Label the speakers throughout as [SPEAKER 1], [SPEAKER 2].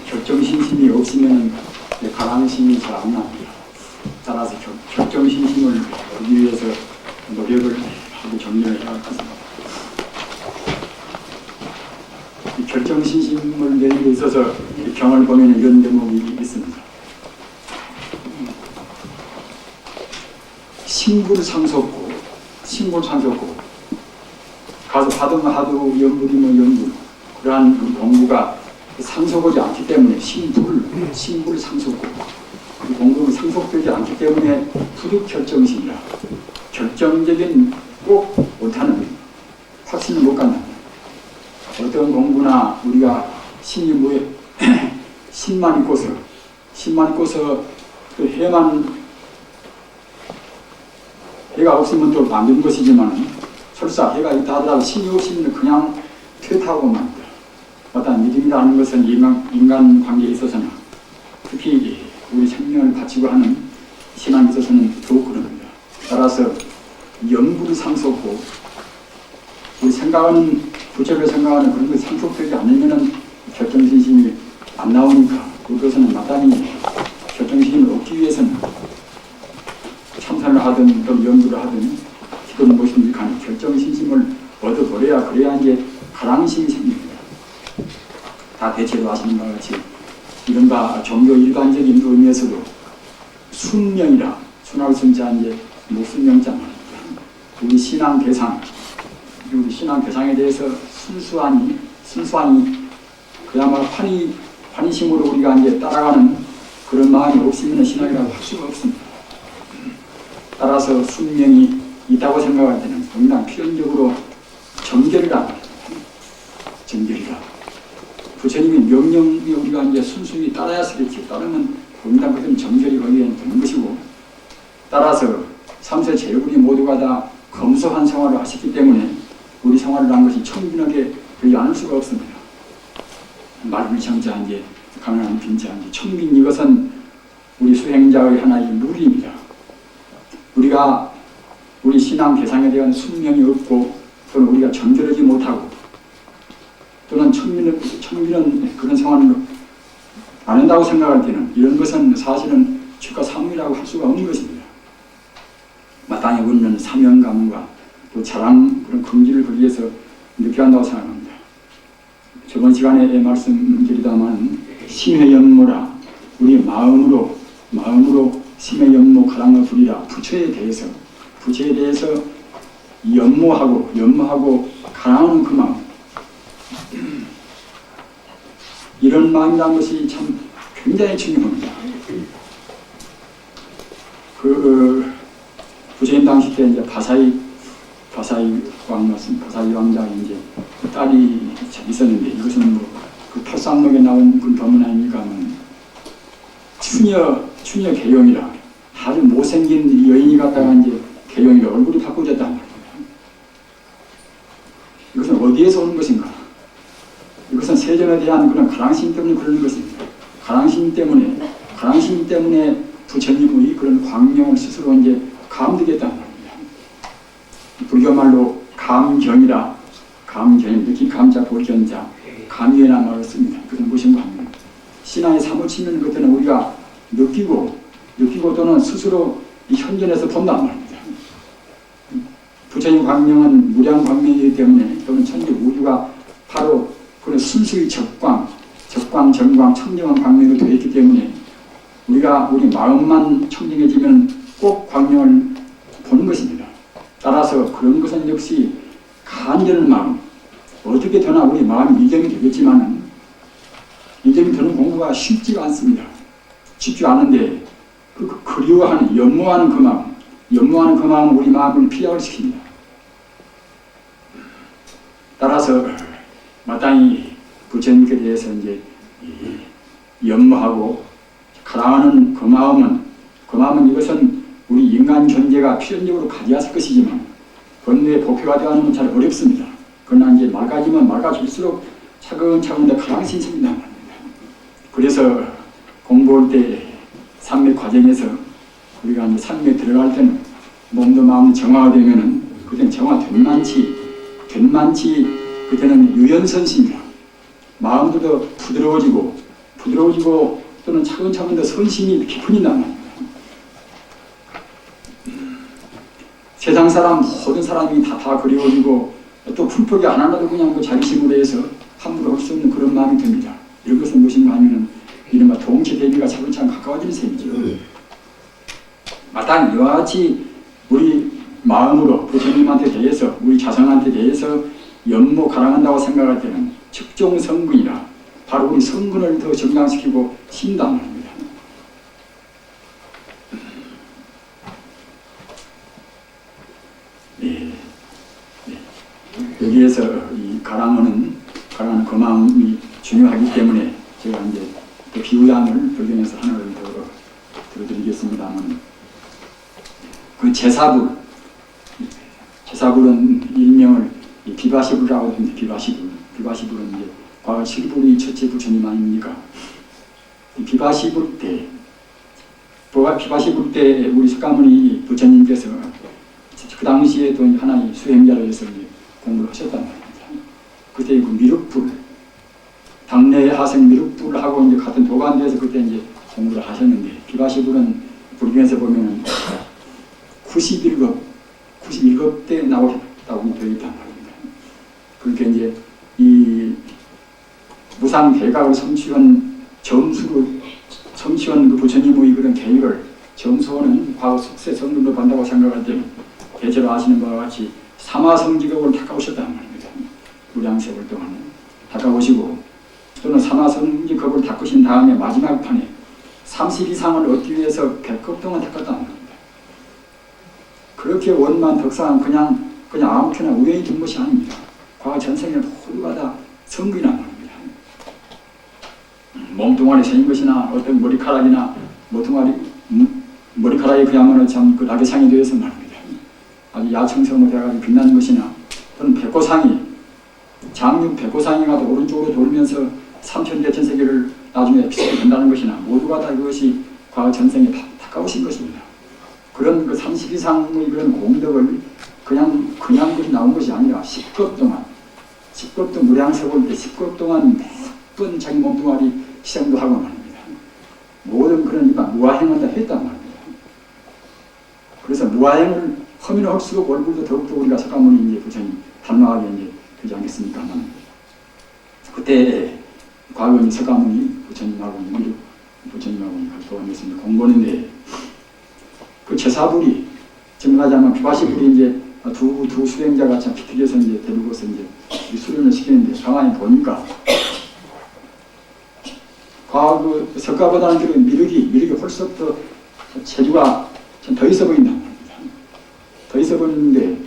[SPEAKER 1] 결정신심이 없으면 가랑심이 잘 안 납니다. 따라서 결정신심을 얻기 위해서 노력을 하고 정리를 해야 할 것입니다. 이 결정신심을 내는 데 있어서 경을 보면 이런 대목이 있습니다. 신불상속고, 신불상속고, 가서 하도 연불이면 연불, 그러한 공부가 상속하지 않기 때문에 신불상속고, 그 공부는 상속되지 않기 때문에 부득결정심이라 결정적인 꼭 못하는 확신을 못 갖는다. 어떤 공부나 우리가 신이 뭐에 신만 있고서 그 해가 없으면 또 만든 것이지만 설사 해가 있다 하더라도 신이 없으면 그냥 퇴타하고 맙니다. 어떤 믿음이라는 것은 인간 관계에 있어서는 특히 우리 생명을 바치고 하는 신앙에 있어서는 더욱 그럽니다. 따라서 연불을 상속고 우리 생각하는 부처를 생각하는 그런 것이 상속되지 않으면 결정신심이 안 나오니까 그것은 마땅히 결정신심을 얻기 위해서는 참선을 하든 또 연구를 하든 기도는 무엇이든지 간에 결정신심을 얻어버려야 그래야 이제 가랑심이 생깁니다. 다 대체로 하시는 것 같이 이른바 종교 일반적인 의미에서도 순명이라 순할 순자 이제 목순명자 말입니다. 우리 신앙 대상에 대해서 순수하니 그야말로 환희심으로 우리가 이제 따라가는 그런 마음이 없으면 신앙이라고 할 수가 없습니다. 따라서 순명이 있다고 생각할 때는 굉장히 필연적으로 정결이라. 부처님의 명령이 우리가 이제 순순히 따라야 쓰겠지. 따르면 굉장히 그것은 정결이 거기에 되는 것이고, 따라서 삼세 제일군이 모두가 다 검소한 생활을 하셨기 때문에 우리 생활을 한 것이 청빈하게 되지 않을 수가 없습니다. 말불청자 이제 강한 빈자 이제 청빈 이것은 우리 수행자의 하나의 룰입니다. 우리 신앙 대상에 대한 순명이 없고 또는 우리가 정결하지 못하고 또는 청빈은 그런 생활을 안 한다고 생각할 때는 이런 것은 사실은 주가 사무이라고 할 수가 없는 것입니다. 마땅히 우리는 사명감과 또 자랑 그런 긍지를 거기에서 느껴야 한다고 생각합니다. 저번 시간에 말씀드리다만 심회연모라 우리 마음으로 심회연모 가랑을 부리라 부처에 대해서 연모하고 가랑하는 그 마음 이런 마음이라는 것이 참 굉장히 중요합니다. 부처님 당시 때 이제 바사이 왕자 이제 딸이 있었는데 이것은 그 팔상록에 나온 그 법문 아닙니까? 추녀 개용이라 아주 못생긴 여인이 갖다가 이제 개용이라 얼굴이 바꾸졌단 말입니다. 이것은 어디에서 오는 것인가? 이것은 세전에 대한 그런 가랑심 때문에 그러는 것입니다. 가랑심 때문에 부처님의 그런 광명을 스스로 이제 감득했단 말입니다. 불교말로 감경이라 느낀 감자 볼견자 감유에나 말을 씁니다. 그것은 무엇인가 하면 신앙에 사무치는 것들은 우리가 느끼고 또는 스스로 이 현전에서 본단 말입니다. 부처님 광명은 무량 광명이기 때문에 또는 천지 우주가 바로 그런 순수의 적광, 정광, 청정한 광명으로 되어 있기 때문에 우리 마음만 청정해지면 꼭 광명을 보는 것입니다. 따라서 그런 것은 역시 간절한 마음, 어떻게 되나 우리 마음이 이점이 되겠지만은 이점이 되는 공부가 쉽지가 않습니다. 쉽지 않은데 그리워하는, 연모하는 그 마음은 우리 마음을 피력을 시킵니다. 따라서 마땅히 부처님께 대해서 이제 연모하고 가랑하는 그 마음은 이것은 우리 인간 존재가 필연적으로 가져야 할 것이지만 번뇌 복회가 되어가는 건 잘 어렵습니다. 그러나 이제 맑아지면 맑아질수록 차근차근 더 가랑신습니다. 그래서 공부할 때 산맥 과정에서 우리가 이제 산맥 들어갈 때는 몸도 마음도 정화가 되면은 그때는 정화된 만치 그때는 유연선심이라 마음도 더 부드러워지고 부드러워지고 또는 차근차근 더 선심이 깊어진단 말입니다. 세상 사람 모든 사람이 다 그리워지고 또 풀포기 안 하나도 그냥 그 자기심으로 해서 함부로 할 수 없는 그런 마음이 듭니다. 이런 것은 무엇인가 하면은 이른바 동체 대비가 차근차근 가까워지는 셈이죠. 마땅히 이와 같이 우리 마음으로 부처님한테 대해서 우리 자성한테 대해서 연모 가랑한다고 생각할 때는 측종 성근이라 바로 우리 성근을 더 정강시키고 신단 말입니다. 네. 여기에서 이 가랑은 그 마음이 중요하기 때문에 제가 이제 그 비유단을 불경에서 하나를 더 들어드리겠습니다만, 그 제사불은 일명을 비바시불이라고 합니다. 비바시불은 이제 과거 7불이 첫째 부처님 아닙니까? 비바시불 때 우리 석가모니 부처님께서 그 당시에도 하나의 수행자로 해서 공부를 하셨단 말입니다. 그때 그 미륵불, 당내에 하생 미륵불하고 이제 같은 도관대에서 그때 이제 공부를 하셨는데, 비바시불은 불경에서 보면은 91급 때 나오셨다고 되어 있단 말입니다. 그렇게 이제 이 무상 대각을 성취한 그 부처님의 그런 계율을 점수하는 과거 숙세 성분으로 본다고 생각할 때는 대체로 아시는 바와 같이 사마성지급을 닦아오셨단 말입니다. 무량세월 동안 닦아오시고, 또는 사마성지급을 닦으신 다음에 마지막 판에 30 이상을 얻기 위해서 100급 동안 닦았단 말입니다. 그렇게 원만 덕상은 그냥 아무렇게나 우연히 든 것이 아닙니다. 과거 전생에 모두가 다 성근이란 말입니다. 몸뚱아리 생긴 것이나 어떤 머리카락이나 머리카락이 그야말로 참 그 낙의상이 되어서 말입니다. 아주 야청성으로 되어가지고 빛나는 것이나, 또는 백고상이 장육 백고상이 가도 오른쪽으로 돌면서 삼천대천세계를 나중에 비슷하게 된다는 것이나, 모두가 다 그것이 과거 전생에 다 닦아오신 것입니다. 그런 그 30 이상의 그런 공덕을 그냥 그것이 나온 것이 아니라 10급 동안 무량세월 때 10급 동안 매번 자기 몸뚱아리 시험도 하고 말입니다. 모든 그런 무아행을 다 했단 말입니다. 그래서 무아행을 하면 할수록 얼굴도 더욱더 우리가 석가모니 이제 부처님 단호하게 이제 되지 않겠습니까만, 그때 과거 석가모니 부처님하고 도안했습니다. 공부하는데 그 제사불이 지금 하자면 비바시불이 이제 두 수행자가 참 비틀려서 이제 데리고서 이제 수련을 시키는데, 가만히 보니까 과거 석가보다는 그 미륵이 훨씬 더 체주가 좀 더 있어 보인단 말입니다. 더 있어 보이는데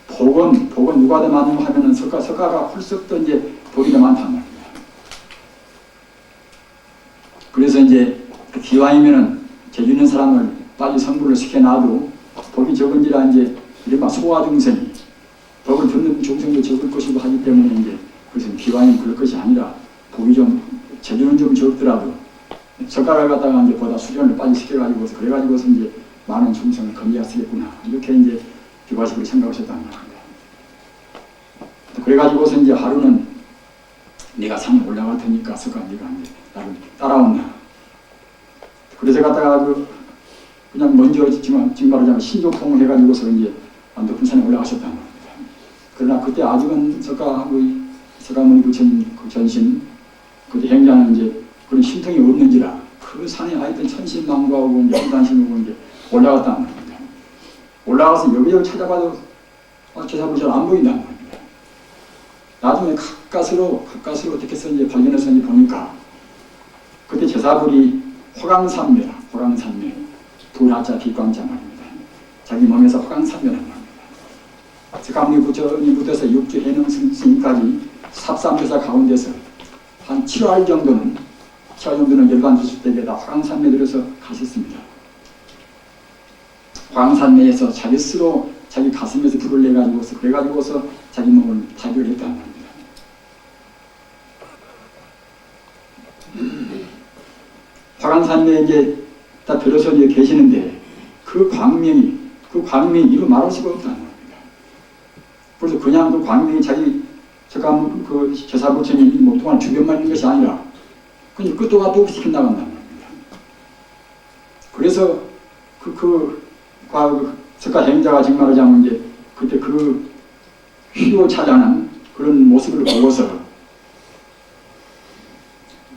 [SPEAKER 1] 복은 누가 더 많은가 하면은 석가가 훨씬 더 이제 복이 더 많단 말입니다. 그래서 이제 기왕이면은 재주 있는 사람을 빨리 성불을 시켜놔도 복이 적은지라 이제 이른바 소화중생이 복을 듣는 중생도 적을 것이고 하기 때문에 이제 그것은 기왕이면 그럴 것이 아니라 복이 좀 재주는 좀 적더라도 석가를 갖다가 이제 보다 수련을 빨리 시켜가지고서 그래가지고서 이제 많은 중생을 건져야 쓰겠구나, 이렇게 이제 비바시불이 생각하셨단 말입니다. 그래가지고서 이제 하루는 네가 산에 올라갈 테니까 석가 네가 이제 나를 따라온다. 그래서 갖다가 그냥 먼저 지금 말하자면 신조통을 해가지고서 이제 높은 산에 올라가셨단 말입니다. 그러나 그때 아직은 석가모니 부처님 그 전신 그때 행자는 이제 그런 신통이 없는지라 그 산에 하여튼 천신망부하고 이제 혼단심하고 이제 올라갔단 말입니다. 올라가서 여기저기 찾아봐도 제사불이 잘 안 보인단 말입니다. 나중에 가까스로 어떻게 해서 이제 발견해서 이제 보니까 그때 제사불이 화강산매라, 화강산매. 불하자 빛광자 말입니다. 자기 몸에서 화강산매란 말입니다. 석가모니 부처님부터서 육주 해능 스님까지 삽삼교사 가운데서 한 7월 정도는 열반 주술대에다 화강산매 들어서 가셨습니다. 화강산매에서 자기 스스로 자기 가슴에서 불을 내가지고서 그래가지고서 자기 몸을 타비를 했단 말입니다. 화강산매에 이제 다 들어서 이제 계시는데 그 광명이 이루 말할 수가 없다는 겁니다. 그래서 그냥 그 광명이 자기 그 제사부처님 몸뚱아리 주변만 있는 것이 아니라 아니 끝도 가도 없이 시켜나간단 말입니다. 그래서 석가 행자가 정말 하자면 이제 그때 그 휘어차자는 그런 모습을 보고서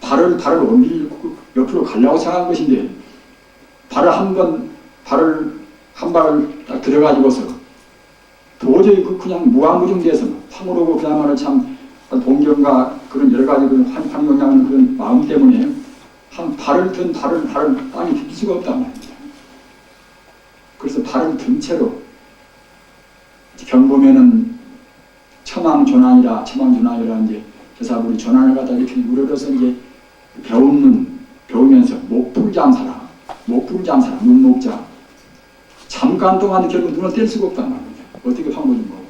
[SPEAKER 1] 발을 옆으로 가려고 생각한 것인데 발을 한 발 딱 들어가지고서 도저히 그냥 무한무중돼서 황홀하고 그야말로 참 동경과 그런 여러 가지 그런 환경하는 그런 마음 때문에 한 발을 땅에 딛을 수가 없단 말입니다. 그래서 발을 든 채로 경보면은 처망조난이라 이제 제사부리 조난을 갖다 이렇게 물어서 이제 배우면서 목불잠사라 눈목자 잠깐 동안 결국 눈을 뗄 수가 없단 말입니다. 어떻게 방법이 뭐.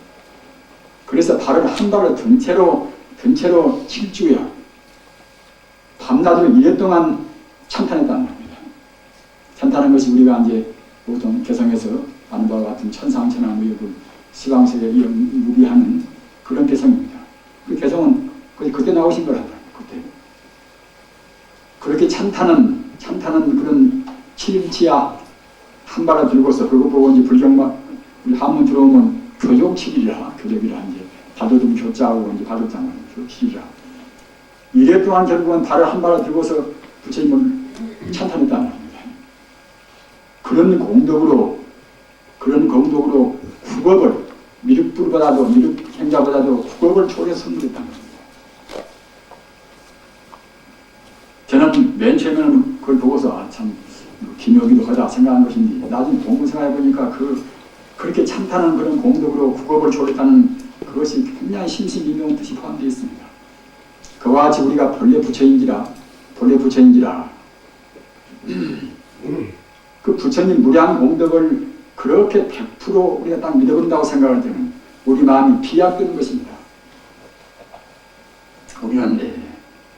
[SPEAKER 1] 그래서 발을 한 발을 든 채로 7주야 밤낮으로 2년 동안 찬탄했단 말입니다. 찬탄한 것이 우리가 이제 보통 개성에서 아는 바와 같은 천상천하 무역을 시방세에 무비하는 그런 개성입니다. 그 개성은 그때 나오신 거란 말이에요. 그때. 그렇게 찬탄은 그런 7일치야 한 발을 들고서 그거 보고 이제 불경만 우리 한문 들어오면 교족칠이라 이제 바도듬 교자하고 이제 바도장 교칠이라 이래 또한 결국은 발을 한 발을 들고서 부처님을 찬탄했다는 겁니다. 그런 공덕으로 국업을 미륵행자보다도 국업을 초래해서 선물했다는 겁니다. 저는 맨 처음에는 그걸 보고서 참 기묘하기도 하다 생각한 것인데 나중에 공부 생각해보니까 그렇게 찬탄한 그런 공덕으로 국업을 초래했다는 그것이 굉장히 심심미묘한 뜻이 포함되어 있습니다. 그와 같이 우리가 본래 부처인지라 그 부처님 무량 공덕을 그렇게 100% 우리가 딱 믿어본다고 생각할 때는 우리 마음이 비약되는 것입니다. 우리는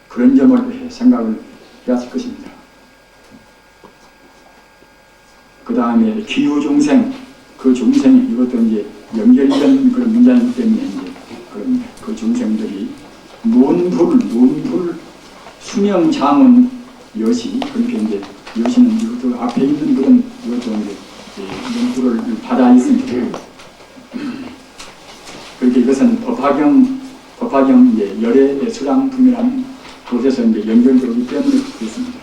[SPEAKER 1] 그런 점을 생각을 해야 할 것입니다. 그 다음에 기후중생, 그 중생이 이것도 이제 연결된 그런 문제이기 때문에 이제 그 중생들이 논불, 수명, 장은 여시, 그렇게 이제 여시는 이것도 앞에 있는 그런 이것도 이제 논불을 받아 있습니다. 그렇게 이것은 법화경 이제 열애의 수량품이라는 곳에서 이제 연결되기 때문에 그렇습니다.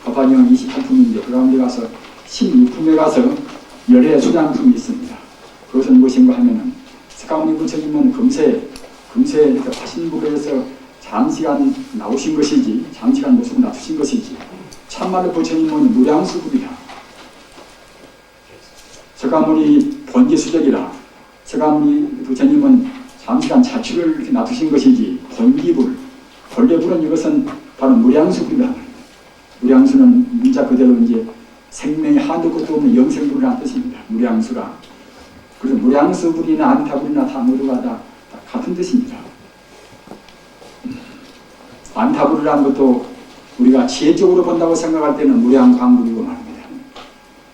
[SPEAKER 1] 법화경 28품인데 그 가운데 가서 16품에 가서 열애의 수량품이 있습니다. 그것은 무엇인가 하면은 석가모니 부처님은 금세 화신부에서 장시간 나오신 것이지, 장시간 모습을 낮추신 것이지, 참말로 부처님은 무량수급이라. 석가모니 본기수적이라. 석가모니 부처님은 장시간 자취를 이렇게 놔두신 것이지, 본기불, 본래불은 이것은 바로 무량수급이라. 무량수는 문자 그대로 이제 생명이 한도 끝도 없는 영생불이라는 뜻입니다. 무량수라. 그래서 무량수불이나 안타불이나 다 모두가 다 같은 뜻입니다. 안타불이라는 것도 우리가 지혜적으로 본다고 생각할 때는 무량광불이고 말입니다.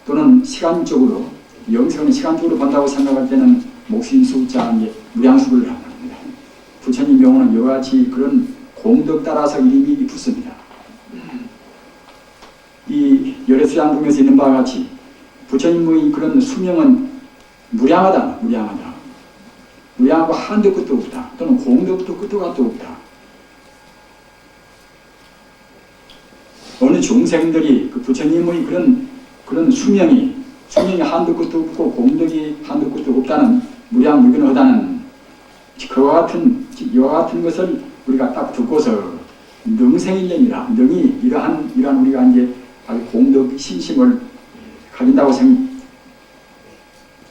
[SPEAKER 1] 또는 시간적으로, 영생은 시간적으로 본다고 생각할 때는 목신수자 무량수불이라고 합니다. 부처님 경우는 이와 같이 그런 공덕 따라서 이름이 붙습니다. 이 열애수양품에서 있는 바와 같이 부처님의 그런 수명은 무량하다. 무량하고 한도 끝도 없다. 또는 공덕도 끝도 값도 없다. 어느 중생들이 그 부처님의 그런 수명이 한도 끝도 없고 공덕이 한도 끝도 없다는 무량무변하다는 이와 같은 것을 우리가 딱 듣고서 능생일념이라 능이 이러한 우리가 이제 공덕 신심을 가진다고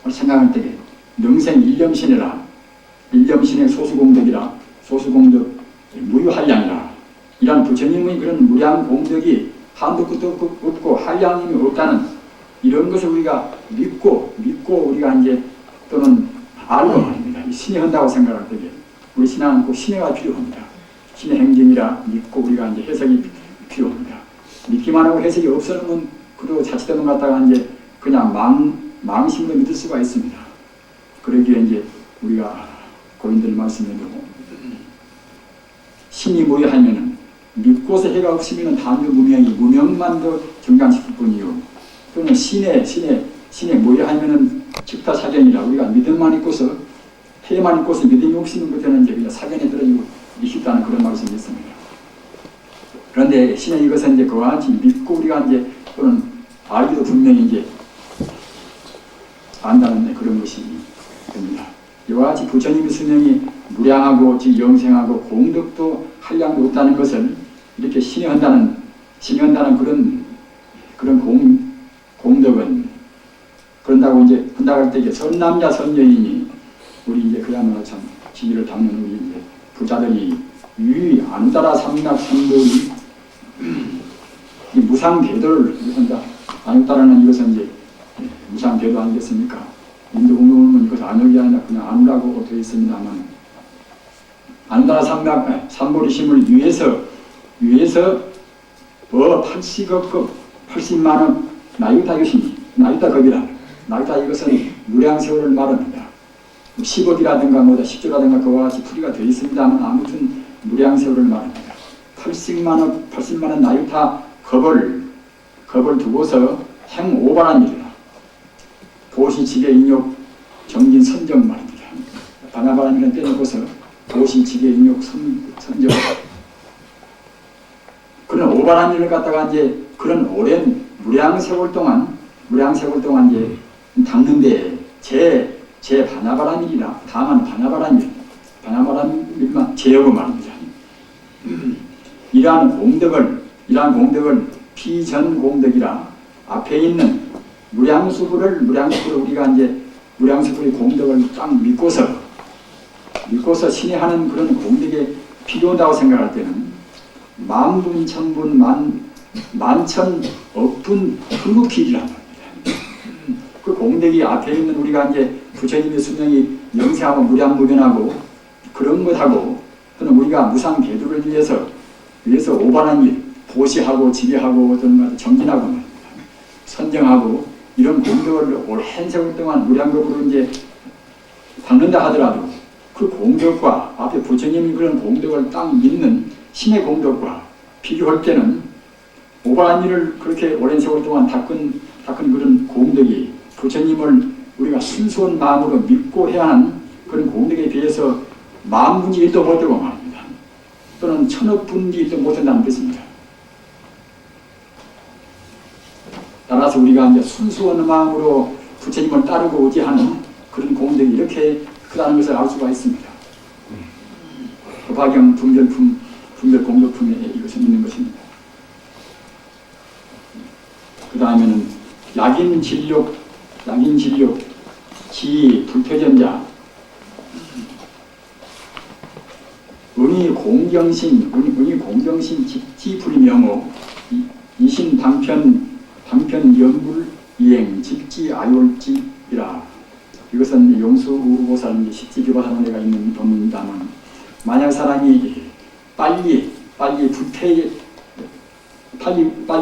[SPEAKER 1] 생각할 때 능생 일념신이라 일념신의 소수공덕이라 소수공덕 무유한량이라 이런 부처님의 그런 무량 공덕이 한도 끝도 없고 한량임이 없다는 이런 것을 우리가 믿고 우리가 이제 또는 알고 말입니다. 신이 한다고 생각할 때 우리 신앙은 꼭 신뢰가 필요합니다. 신의 행정이라 믿고 우리가 이제 해석이 필요합니다. 믿기만 하고 해석이 없으면 그도 자칫하면 갖다가 이제 그냥 망심으로 믿을 수가 있습니다. 그러기에 이제 우리가 고인들 말씀대로 신이 무효하면은 믿고서 해가 없으면 단조 무명이 무명만 더 정당시킬 뿐이요. 또는 신에 뭐야 하면은 즉다 사견이라 우리가 믿음만 있고서 해만 있고서 믿음이 없으면 그때는 이제 그냥 사견에 떨어지고 쉽다는 그런 말씀이 있습니다. 그런데 신의 이것은 이제 그와 같이 믿고 우리가 이제 또는 알기도 분명히 이제 안다는 그런 것이 됩니다. 이와 같이 부처님의 수명이 무량하고 영생하고 공덕도 한량도 없다는 것을 이렇게 신뢰한다는 그런 공덕은 그런다고 이제 한다고 할 때 선남자 선여인이 우리 이제 그야말로 참 지위를 닦는 우리 이제 부자들이 위 안따라 삼락 삼도이 이 무상대도를 한다. 안따라는 이것은 이제 무상대도 아니겠습니까? 인도 공동은 이것을 안역이 아니라 그냥 안으라고 되어 있습니다만 안따라 삼보리심을 위해서 뭐 80억급 80만원 나이다 이것이니 나이다 겁이라 나이다 이것은 무량세월을 말합니다. 10억이라든가 뭐다 10조라든가 그와 같이 풀이가 되어 있습니다만 아무튼 무량세월을 말합니다. 80만원 나이다 겁을 두고서 행오바란 일이다. 도시 지계 인욕 정진 선정 말입니다. 바나바라는 빼놓고서 도시 지계 인욕 선정 그런 오바란 일을 갖다가 이제 그런 오랜 무량세월 동안 이제 닦는데 제 바나바란 일이라 다만 바나바란 일만 제어고 말입니다. 이러한 공덕을 피전 공덕이라 앞에 있는 무량수불을 우리가 이제 무량수불의 공덕을 딱 믿고서 신뢰하는 그런 공덕에 필요하다고 생각할 때는 만분 천분 만천 억분 불급필이란 말입니다. 그 공덕이 앞에 있는 우리가 이제 부처님의 수명이 영세하고 무량무변하고 그런 것하고 또는 우리가 무상대도를 위해서 오반한 일, 보시하고 지배하고 어떤 정진하고 말입니다. 선정하고 이런 공덕을 오랜 세월 동안 무량겁으로 이제 닦는다 하더라도 그 공덕과 앞에 부처님이 그런 공덕을 딱 믿는 신의 공덕과 비교할 때는 오반한 일을 그렇게 오랜 세월 동안 닦은 그런 공덕이 부처님을 우리가 순수한 마음으로 믿고 해야 하는 그런 공덕에 비해서 만분의 1도 못되고 말입니다. 또는 천억 분의 1도 못한다는 뜻입니다. 따라서 우리가 이제 순수한 마음으로 부처님을 따르고 의지하는 그런 공덕이 이렇게 크다는 것을 알 수가 있습니다. 법화경 분별 공덕품에 이것은 있는 것입니다. 그 다음에는 약인진력 지 불퇴전자 은희 공경신 직지불명호 이신 방편 연불이행 직지아율지이라. 이것은 용수보살 십지교바사론에가 있는 법문입니다만 만약 사람이 빨리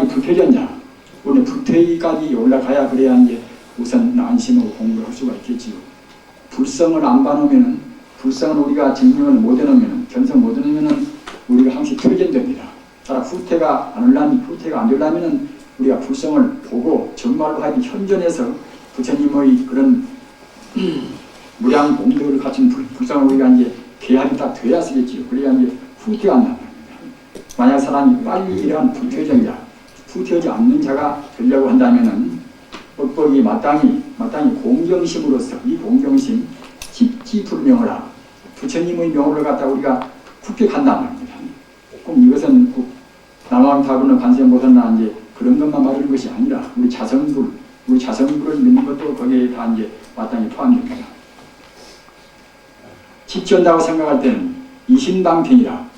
[SPEAKER 1] 불퇴전자 오늘 불퇴까지 올라가야 그래야 이제 우선 안심하고 공부를 할 수가 있겠지요. 불성을 안 봐놓으면은 불성을 우리가 증명을 못 해놓으면은 견성 못 해놓으면은 우리가 항상 퇴전됩니다. 따라 후퇴가 안 되려면은 우리가 불성을 보고 정말로 하여튼 현존해서 부처님의 그런 무량 공덕을 갖춘 불성을 우리가 이제 계약이 딱 돼야 쓰겠지요. 그래야 이제 후퇴가 안 납니다. 만약 사람이 빨리 이러한 후퇴하지 않는 자가 되려고 한다면은 뻑뻑이 마땅히 공경심으로서 이 공경심 직지불명하라. 부처님의 명을 갖다 우리가 굽격한단 말입니다. 꼭 이것은 꼭 남왕타불은 관세음보살나 이제 그런 것만 말하는 것이 아니라 우리 자성불을 믿는 것도 거기에 다 이제 마땅히 포함됩니다. 직지한다고 생각할 때는 이심방편이라.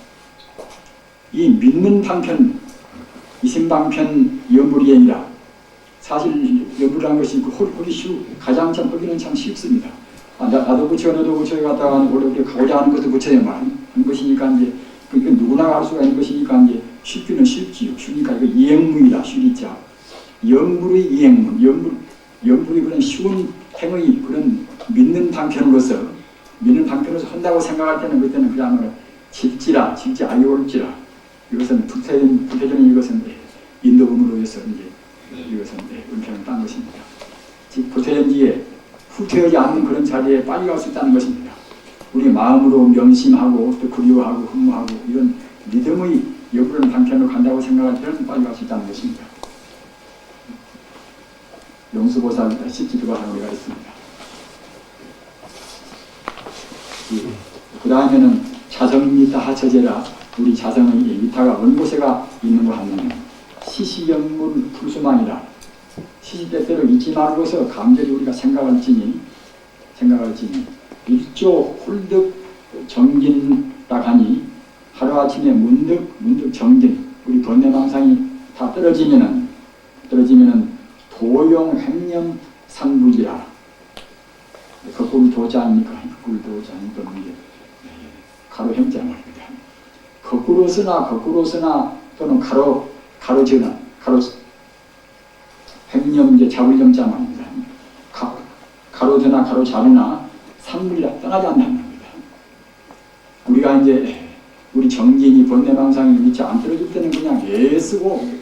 [SPEAKER 1] 이 믿는 방편, 이심방편 연불이행이라. 사실 연불이라는 것이 가장 참 하기는 참 쉽습니다. 나도 부처 너도 부처에 갔다가 원래 가고자 하는 것도 부처에만 하는 것이니까 이제 그러니까 누구나 할 수가 있는 것이니까 이제 쉽기는 쉽지요. 쉬니까 이거 이행문이다. 쉬리자. 연불의 이행문, 연불이 그런 쉬운 행의 그런 믿는 방편으로서 한다고 생각할 때는 그때는 그야말로 직지 아이올지라 이것은 불태전은 이것은 인도음으로 해서 이제 이것은 은평을 딴 것입니다. 즉 불태전지에 후퇴하지 않는 그런 자리에 빨리 갈 수 있다는 것입니다. 우리 마음으로 명심하고 또 그리워하고 흠모하고 이런 믿음의 여부를 방편으로 간다고 생각할 때는 빨리 갈 수 있다는 것입니다. 용수보살 십지도가 하는 우리가 있습니다. 그 다음에는 자성미타 하처제라 우리 자성의 미타가 어느 곳에가 있는 거 하면 시시연물 풀수망이라 시시때때로 잊지 말고서 간절히 우리가 생각할지니 일조 홀득 정진라 하니 하루아침에 문득 정진 우리 번뇌망상이 다 떨어지면은 도용 횡념 상부지라 거꾸로 도자 아닙니까? 거꾸로 도자 아닙니까? 가로 형자 말입니다. 거꾸로 쓰나 또는 가로 지으나 횡념 이제 잡을 염자 말입니다. 가로 드나 가로 자르나 상부지라 떠나지 않는다는 겁니다. 우리가 이제 우리 정진이 번뇌망상이 미처 안 떨어질 때는 그냥 애쓰고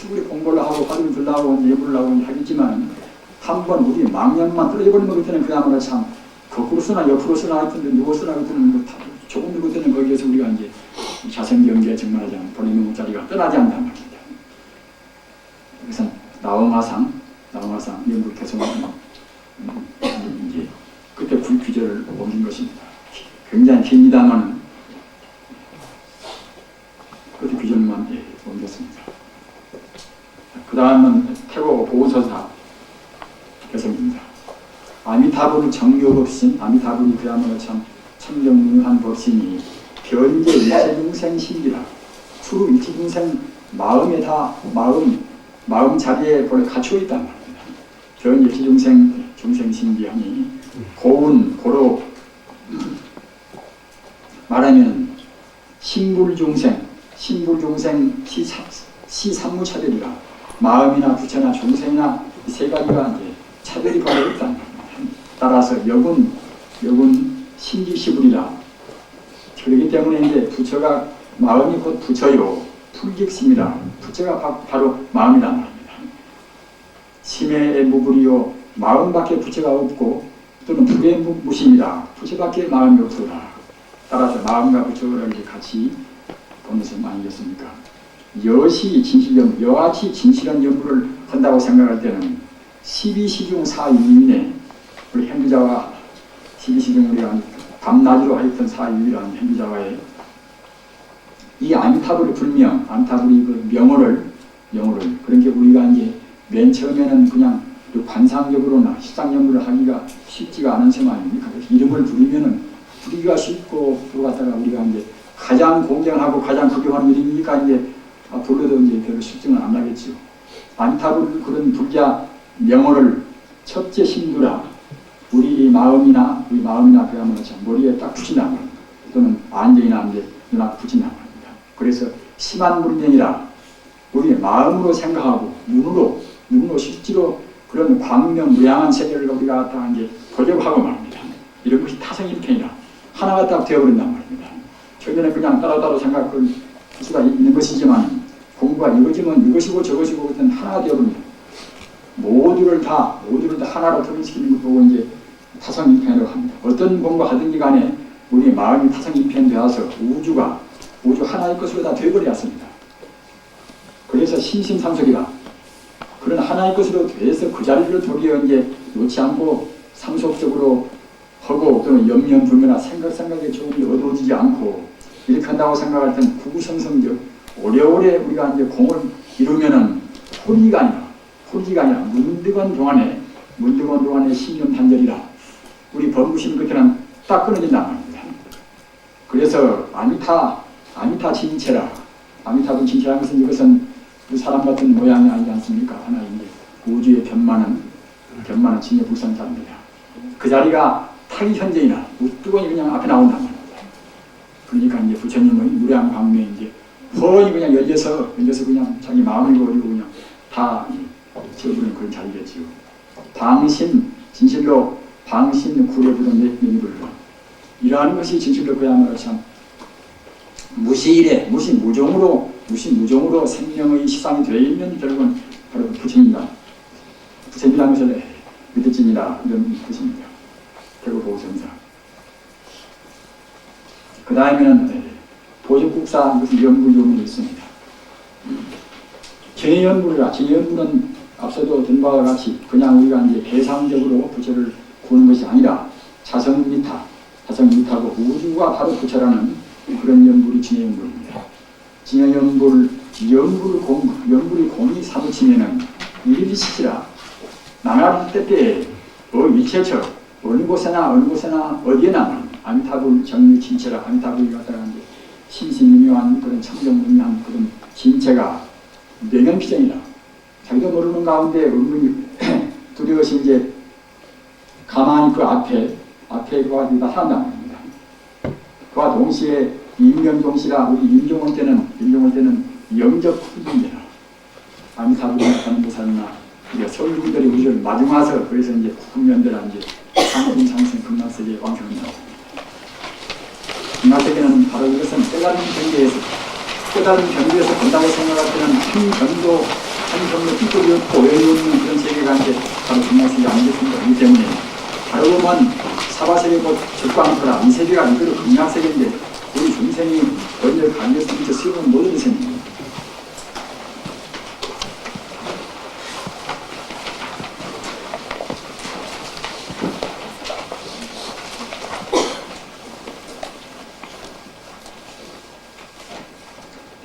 [SPEAKER 1] 우리 공부를 하고 화두를 들라고 예불을 하고 하겠지만 한번 우리 망념만 떨어져버리면 그때는 그야말로 참 거꾸로 쓰나 옆으로 쓰나 하여튼 누구 쓰나 그때는 조금 누구 때는 거기에서 우리가 이제 자성경계에 정말하지 않은 본인의 자리가 떠나지 않는단 말입니다. 그래서 나엄화상 연구 개성하는 이제 그때 불규절을 옮긴 것입니다. 굉장히 깁니다만은 그때 규절만 옮겼습니다. 그 다음은 태고 보호서사 개성입니다. 아미타불 정교법신, 아미타불이 그야말로 참 청정무한 법신이 변제 일체중생 신기라 수루 일체중생 마음에 다 마음 자리에 본래 갖추어 있단 말입니다. 변 일체중생 신기하니 고운 고로 말하면 신불중생 시삼무차별이라 마음이나 부처나 중생이나 이 세 가지가 이제 차별이 벌어 있단 말입니다. 따라서 역은 신기시불이라 그렇기 때문에 이제 부처가 마음이 곧 부처요 풀격심이라 부처가 바로 마음이란 말입니다. 심의 무불이요 마음밖에 부처가 없고 또는 불의 무심이라 부처밖에 마음이 없더라. 따라서 마음과 부처를 이렇게 같이 보면서 아니겠습니까? 여시 진실연 여하치 진실한 연구를 한다고 생각할 때는 12시중 4유인에 우리 현주자와 12시중 우리가 밤낮으로 하였던 4유일한 현주자와의 이 아미타불의 불명, 아미타불의 그 명호를 그러니까 우리가 이제 맨 처음에는 그냥 관상적으로나 시상연구를 하기가 쉽지가 않은 셈 아닙니까? 이름을 부르기가 쉽고 또 갖다가 우리가 이제 가장 공경하고 가장 구경하는 일이니까 이제 불러도 이제 별로 쉽지는 안 나겠죠. 아미타불 그런 불자 명호를 첫째 신두라 우리 마음이나 그야말로 머리에 딱 붙인단 말입니다. 또는 안경이나 이제 눈앞 붙인단 말입니다. 그래서 심한 불명이라 우리 마음으로 생각하고 눈으로 실제로 그런 광명 무양한 세계를 우리가 다 이제 보려고 하고 말입니다. 이런 것이 타성일편이라 하나가 딱 되어버린단 말입니다. 처음에는 그냥 따로따로 생각할 수가 있는 것이지만 공부가 이거지만 이것이고 저것이고 그때는 하나가 되어버립니다. 모두를 다 하나로 통일시키는 걸 보고 이제 타성일편이라고 합니다. 어떤 공부하든지 간에 우리 마음이 타성일편되어서 우주 하나의 것으로 다 되어버렸습니다. 그래서 심심상속이라 그런 하나의 것으로 돼서 그 자리를 도리어 이제 놓지 않고 상속적으로 하고 또는 염려불명이나 생각에 조금이 어두워지지 않고 이렇게 한다고 생각할 땐 구구성성적 오래오래 우리가 이제 공을 이루면은 호리가 아니라 문득원 동안에 신념단절이라 우리 범구심 그때는 딱 끊어진단 말입니다. 그래서 아미타 진체라 아미타분 진체라는 것은 이것은 그 사람 같은 모양이 아니지 않습니까? 하나의 우주의 변만은 진여 불상자입니다. 그 자리가 타기 현재이나 뜨거니 그냥 앞에 나온단 말입니다. 그러니까 이제 부처님의 무량 광명이 이제 훤히 그냥 열려서 그냥 자기 마음을 버리고 그냥 다 지어버리는 그런 자리겠지요. 진실로 방신 구려부던 내미불로 이러한 것이 진실로 그야말로 참 무시일에 무시무종으로 생명의 시상이 되어 있는 결국은 바로 부처님이다. 부처님이라는 것을 믿을지니라 이런 뜻입니다. 대구보성사. 그 다음에는 보증국사 무슨 연불요문이 있습니다. 정의연불은 앞서도 든 바와 같이 그냥 우리가 이제 배상적으로 부처를 구하는 것이 아니라 자성미타고 우주가 바로 부처라는 그런 연불이 진여연불입니다. 연불이 공이 사무치면은 일일시지라 나날 때때 일체처 어느 곳에나 어디에나 아미타불 정유 진체라 아미타불이 갖다가 이제 신신유명한 그런 청정분명한 그런 진체가 명연피정이다. 자기도 모르는 가운데 은근히 두려워서 이제 가만히 그 앞에 그와 나타난다는 겁니다. 그와 동시에 임명동시라 우리 임종할 때는 영적 후분이라 아미타불이 나타나는 보살이나 우리가 성중들이 우리를 마중와서 그래서 이제 국면들한 이제 상승 극락세계 왕성한다. 극락세계는 바로 이것은 깨달은 경계에서 본다고 생각할 때는 한 견도 삐뚤이 없고 여유 없는 그런 세계가 이제 바로 극락세계 아니겠습니까? 그렇기 때문에 바로 보면 사바세계고 적광토라 이 세계가 이대로 극락세계인데 우리 중생이 언제 가면서 수용은 모든 생입니다.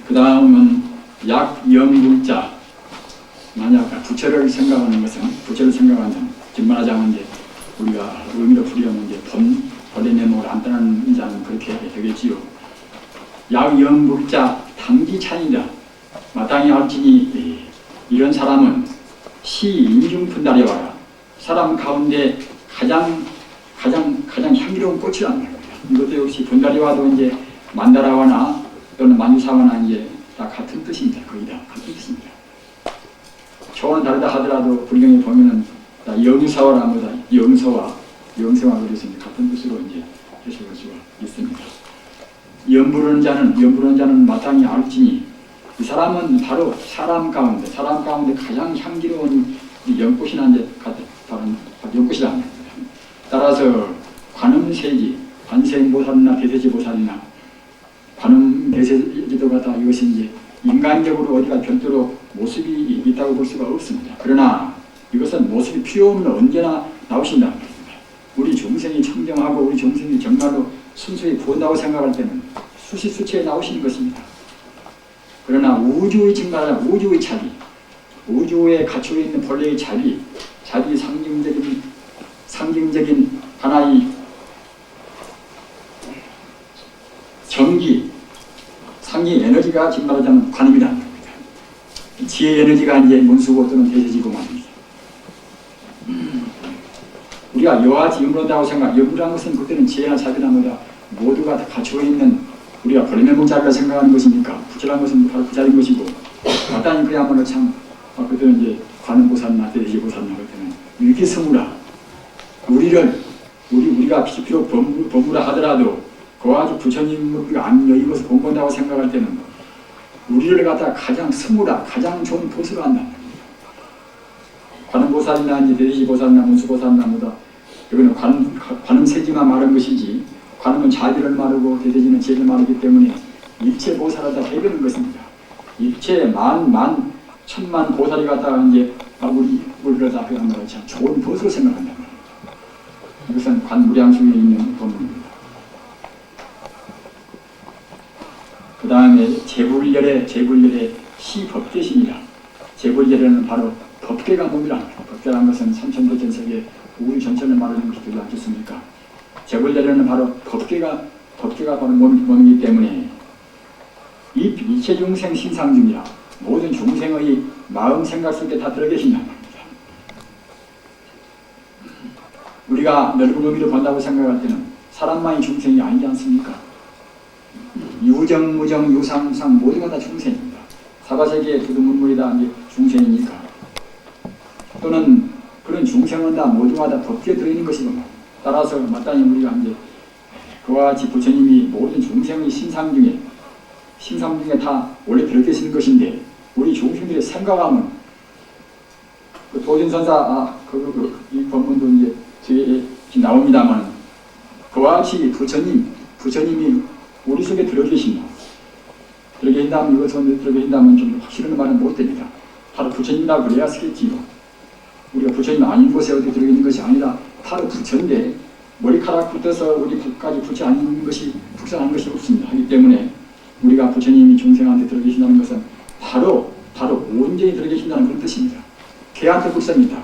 [SPEAKER 1] 그 다음은 약영불자. 만약 부처를 생각하는 뒷말하자면 이제 우리가 의미로 풀이하면 이제 본래 몸을 안 떠나는 자는 그렇게 되겠지요. 약영불자 당지찬이다. 마땅히 알지니 이런 사람은 시인중푼다리와라. 사람 가운데 가장 향기로운 꽃이라는 말입니다. 이것도 역시 분다리와도 이제 만다라와나 또는 만유사와나 이제 다 같은 뜻입니다. 거의 다 같은 뜻입니다. 초원은 다르다 하더라도 불경에 보면은 다 영사와라 뭐다 영서와 그래서 이제 같은 뜻으로 이제 해석할 수가 있습니다. 연부르는 자는 마땅히 알지니 이 사람은 바로 사람 가운데 가장 향기로운 연꽃이나 이제 다른 연꽃이라는 겁니다. 따라서 관음세지, 관세음보살이나 대세지보살이나 관음대세지도가 다 이것이 이제 인간적으로 어디가 별도로 모습이 있다고 볼 수가 없습니다. 그러나 이것은 모습이 필요 없는 언제나 나오신다는 것입니다. 우리 중생이 청정하고 우리 중생이 정말로 순수히 구한다고 생각할 때는 수시수치에 나오시는 것입니다. 그러나 우주의 증가라 우주의 자비, 우주에 갖추어 있는 본래의 자비 상징적인 하나의 정기, 상기 에너지가 지금 말하자면 관음이라는 겁니다. 지혜 에너지가 이제 문수고 또는 대세지고 말입니다. 우리가 여하지음론다고 여부라는 것은 그때는 지혜나 자비나 뭐다 모두가 다 갖추어 있는 우리가 벌레명자리라 생각하는 것이니까 부처라는 것은 바로 그 자리인 것이고 마땅히 그야말로 참 그때는 이제 관음보살나 대세지보살나 그때는 일기스무라 우리가 비록 범무라 하더라도 그 아주 부처님을 우리가 안 여기고서 본건다고 생각할 때는 우리를 갖다 가장 스무라 가장 좋은 보수로 한다. 관음보살이나 이제 대세지보살이나 문수보살이나 뭐다 이거는 관음세지만 말한 것이지 관음은 자비를 말하고 대세지는 지혜를 말하기 때문에 일체 보살하다 해변한 것입니다. 일체 천만 보살이 갖다가 이제 우리를 다 해가는 것이 참 좋은 보수로 생각한다. 이것은 관무량수에 있는 법문입니다. 그 다음에 재불열의 시법계신이라. 재불열에는 바로 법계가 몸이라. 법계라는 것은 삼천대천세계 우리 전체를 말하는 것이 되지 않겠습니까? 재불열에는 바로 법계가 바로 몸이기 때문에 이 이체 중생 신상 중이라. 모든 중생의 마음 생각 속에 다 들어 계신다는 겁니다. 우리가 넓은 의미로 본다고 생각할 때는 사람만이 중생이 아니지 않습니까? 유정, 무정, 유상, 상 모두가 다 중생입니다. 사바세계의 두두문물이 다 이제 중생이니까. 또는 그런 중생은 다 모두가 다 법계에 들어있는 것이고 따라서 마땅히 우리가 이제 그와 같이 부처님이 모든 중생의 신상 중에 신상 중에 다 원래 들어 계시는 것인데 우리 중심들의 생각하면 그 도진선사 이 본문도 이제 뒤에 나옵니다만 그와 같이 부처님이 우리 속에 들어 계신다. 들어 계신다면 이것은 들어 계신다면 좀 확실한 말은 못 됩니다. 바로 부처님이라고 그래야 쓰겠지요. 우리가 부처님 아닌 곳에 어디 들어 있는 것이 아니라 바로 부처인데 머리카락 붙어서 우리 까지 붙지 않는 것이 불쌍한 것이 없습니다. 하기 때문에 우리가 부처님이 중생한테 들어 계신다는 것은 바로 온전히 들어 계신다는 그런 뜻입니다. 개한테 불쌍입니다.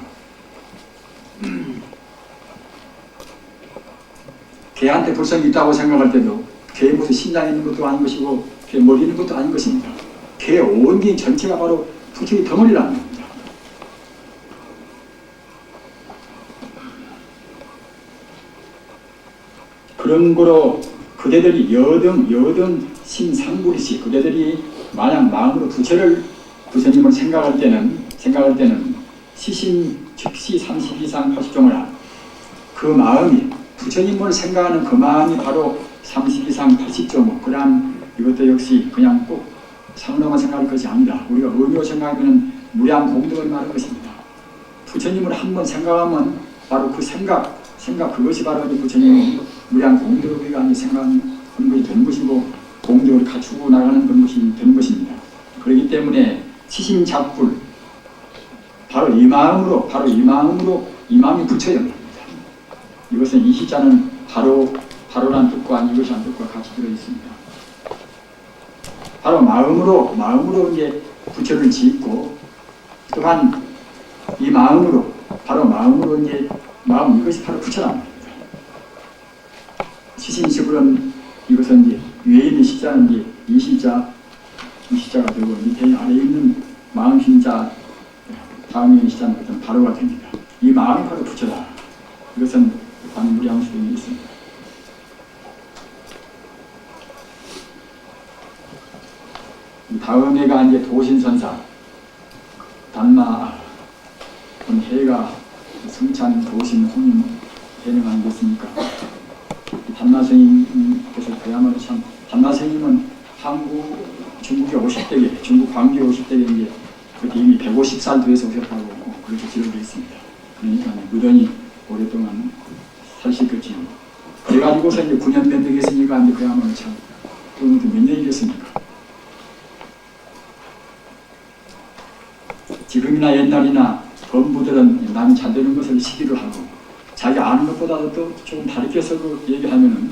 [SPEAKER 1] 개한테 불쌍이 있다고 생각할 때도 개의 무슨 심장이 있는 것도 아닌 것이고 개의 머리 있는 것도 아닌 것입니다. 개의 온전히 전체가 바로 부처의 덩어리라는 겁니다. 그런 거로 그대들이 여등 신상불이시 그대들이 만약 마음으로 부처님을 생각할 때는 시신 즉시 30이상 80종을 그 마음이 부처님을 생각하는 그 마음이 바로 30이상 80종 그러한 이것도 역시 그냥 꼭 상으로만 생각할 것이 아니다. 우리가 의미로 생각하면 무량 공덕을 말하는 것입니다. 부처님을 한번 생각하면 바로 그 생각 그것이 바로 부처님의 무량 공덕을 우리가 생각하는 것이 되는 것이고 공덕을 갖추고 나가는 그런 것이 되는 것입니다. 그렇기 때문에 치심작불 바로 이 마음으로 이 마음이 부처야 합니다. 이것은 이 시자는 바로란 뜻과 이것이란 뜻과 같이 들어 있습니다. 바로 마음으로 이제 부처를 짓고 또한 이 마음으로 이제 마음 이것이 바로 부처랍니다. 시신식으로는 이것은 이제 위에 있는 시자는 이제 이 시자가 되고 밑에 아래에 있는 마음 신자 다음에 있는 시자는 그것은 바로가 됩니다. 이 마음이 바로 부처다. 이것은 관무량수에 있습니다. 다음 해가 이제 도신선사 단마 해가 승찬 도신 혼인 해령 아니겠습니까? 단마 스님께서 그야말로 참 단마 스님은 중국에 오실 때에 중국 광주에 오실 때에 이제 그때 이미 150살 돼서 오셨다고 그렇게 기록되어 있습니다. 그러니까 무던히 오랫동안 살시겠지. 그래가지고서 이제 9년 변덕했으니까 이제 그야말로 참 그것도 몇 년이겠습니까? 지금이나 옛날이나 범부들은 남이 잘 되는 것을 시기를 하고 자기 아는 것보다도 또 조금 다르게 해서 얘기하면은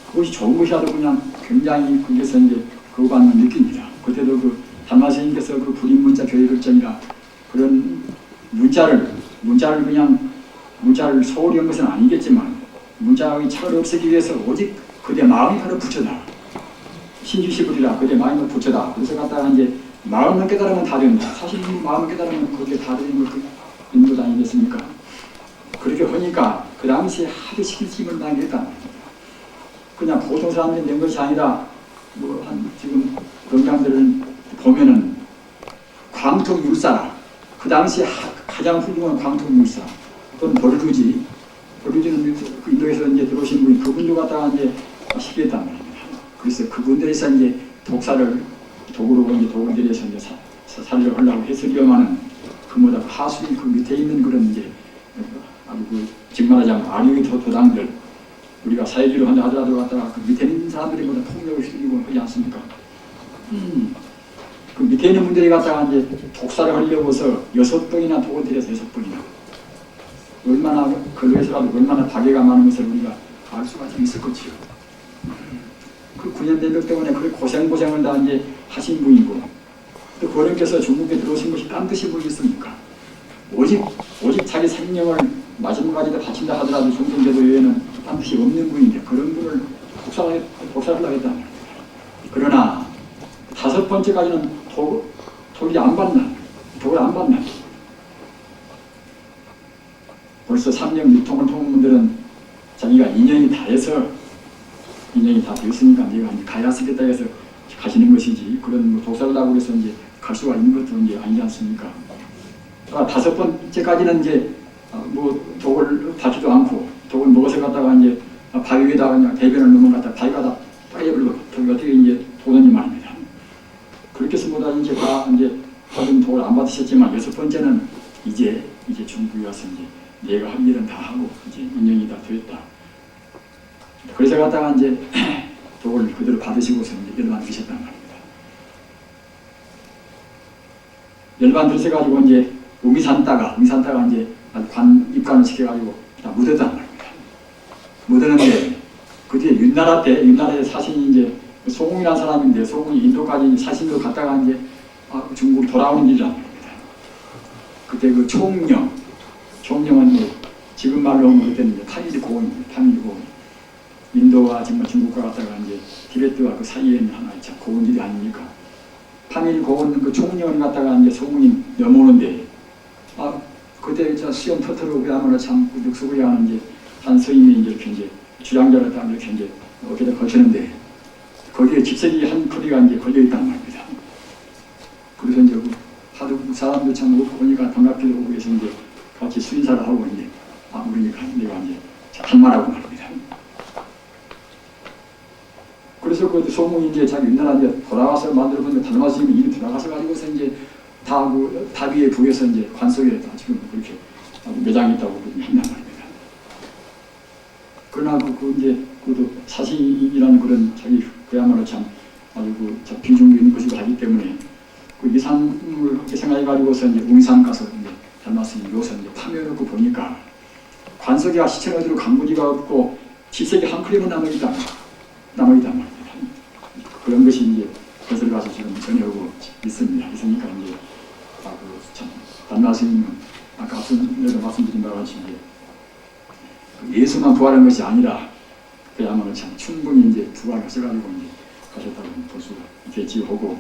[SPEAKER 1] 그것이 좋은 것이라도 그냥 굉장히 거기서 이제 그거만 느낍니다. 그때도 그 단마스님께서 그 불임문자 교회결정이라 그런 문자를 소홀히 한 것은 아니겠지만 문자의 착을 없애기 위해서 오직 그대 마음이 바로 부처다. 신주시불이라 그대 마음이 부처다. 그래서 갖다가 이제 마음을 깨달으면 다 된다. 사실 마음을 깨달으면 그게 다 되는 것 아니겠습니까? 그렇게 하니까 그 당시에 하도 신심을 많이 했다. 그냥 보통 사람들이 낸 것이 아니라 지금 건강들을 보면은 광통율사라. 그 당시에 가장 훌륭한 광통율사 또는 버르주지는 그 인도에서 이제 들어오신 분이 그분도 갖다가 이제 시기했단 말입니다. 그래서 그분들에서 이제 독으로 이제 독을 들여서 이제 살려 하려고 했으려면은 그보다 하수인 그 밑에 있는 그런 이제 아주 즉 말하자면 아류의 도당들 우리가 사회주의로 한다 하더라도 갖다가 그 밑에 있는 사람들이 보다 폭력을 휘두르고 하지 않습니까? 그 밑에 있는 분들이 갖다가 이제 독사를 하려고서 6번이나 독을 들여서 6번이나 얼마나 근로에서라도 얼마나 박해가 많은 것을 우리가 알 수가 좀 있을 것이요. 그 9년 대벽 때문에 그렇게 고생을 다 이제 하신 분이고 또 그분께서 중국에 들어오신 것이 딴 뜻이 뭐겠습니까? 오직 자기 생명을 마지막까지 바친다 하더라도 중생제도 외에는 딴 뜻이 없는 분인데 그런 분을 복사하려고 했다. 그러나 5번째까지는 독을 안 받나. 벌써 3년 유통을 통한 분들은 자기가 인연이 다 되었으니까 내가 이제 가야 쓰겠다 해서 가시는 것이지 그런 독사를 하고 해서 이제 갈 수가 있는 것도 이제 아니지 않습니까? 5번째까지는 이제 독을 받지도 않고 독을 먹어서 갔다가 이제 바위 위에다가 그냥 대변을 넘어갔다 바위가 다 빠져버리고 독이 어떻게 이제 도는지 말입니다. 번째 다 이제 받은 도를 안 받으셨지만 여섯 번째는 이제 중국에 와서 이제 내가 할 일은 다 하고 이제 인연이 다 됐다. 그래서 갔다가 이제 도를 그대로 받으시고서 이제 열반 드셨단 말입니다. 열반 드셔가지고 이제 의미산다가 이제 입관을 시켜가지고 다 묻었단 말입니다. 묻었는데 그 뒤에 윤나라에 사신이 이제 소공이라는 사람인데 소공이 인도까지 사신으로 갔다가 이제 중국 돌아오는 길이란 말입니다. 그때 그 총령은 이제 지금 말로 하면 그때는 이제 파밀 고원입니다. 인도와 정말 중국과 갔다가 이제 티베트와 그 사이에 있는 하나의 참 고원들이 아닙니까? 파밀 고원 그 총령을 갖다가 이제 소공이 넘어오는데 그때 수염 터트로 그야말로 참 늑수구리 하는 이제 한 스님이 이제 이렇게 이제 주량자를 딱 이렇게 이제 어깨에다 걸치는데 거기에 집색이 한 풀이가 이제 걸려있단 말입니다. 그래서 이제 하도 사람들 참 보니까 반갑게도 오고 계서 이제 같이 수인사를 하고 이제 우리가 내가 이제 한말하고 말입니다. 그래서 그 소문이 이제 자기 옛날에 이제 돌아와서 만들어본 달마 스님이 이미 돌아가서 가지고서 이제 다 그 다비에 부에서 이제 관 속에 다 지금 그렇게 매장이 있다고 한단 말입니다. 그러나 그것도 사신이라는 그런 자기 그야말로 참 아주 그 비중이 있는 것이고 하기 때문에 그 이상을 그렇게 생각해 가지고서 이제 웅산 가서 이제 달마 스님 요새 이제 파묘해놓고 보니까 관 속에 시체 어디로 간무지가 없고 지색이 한 크림은 남아있단 말입니다. 그런 것이 이제 그것을 가서 지금 전해오고 있습니다. 있으니까 이제 참 달마 스님은 아까 앞서서 말씀드린 바와 같이 이제 예수만 부활한 것이 아니라 그야말로 참 충분히 이제 부활하셔가지고 이제 가셨다고 볼 수가 있겠지 하고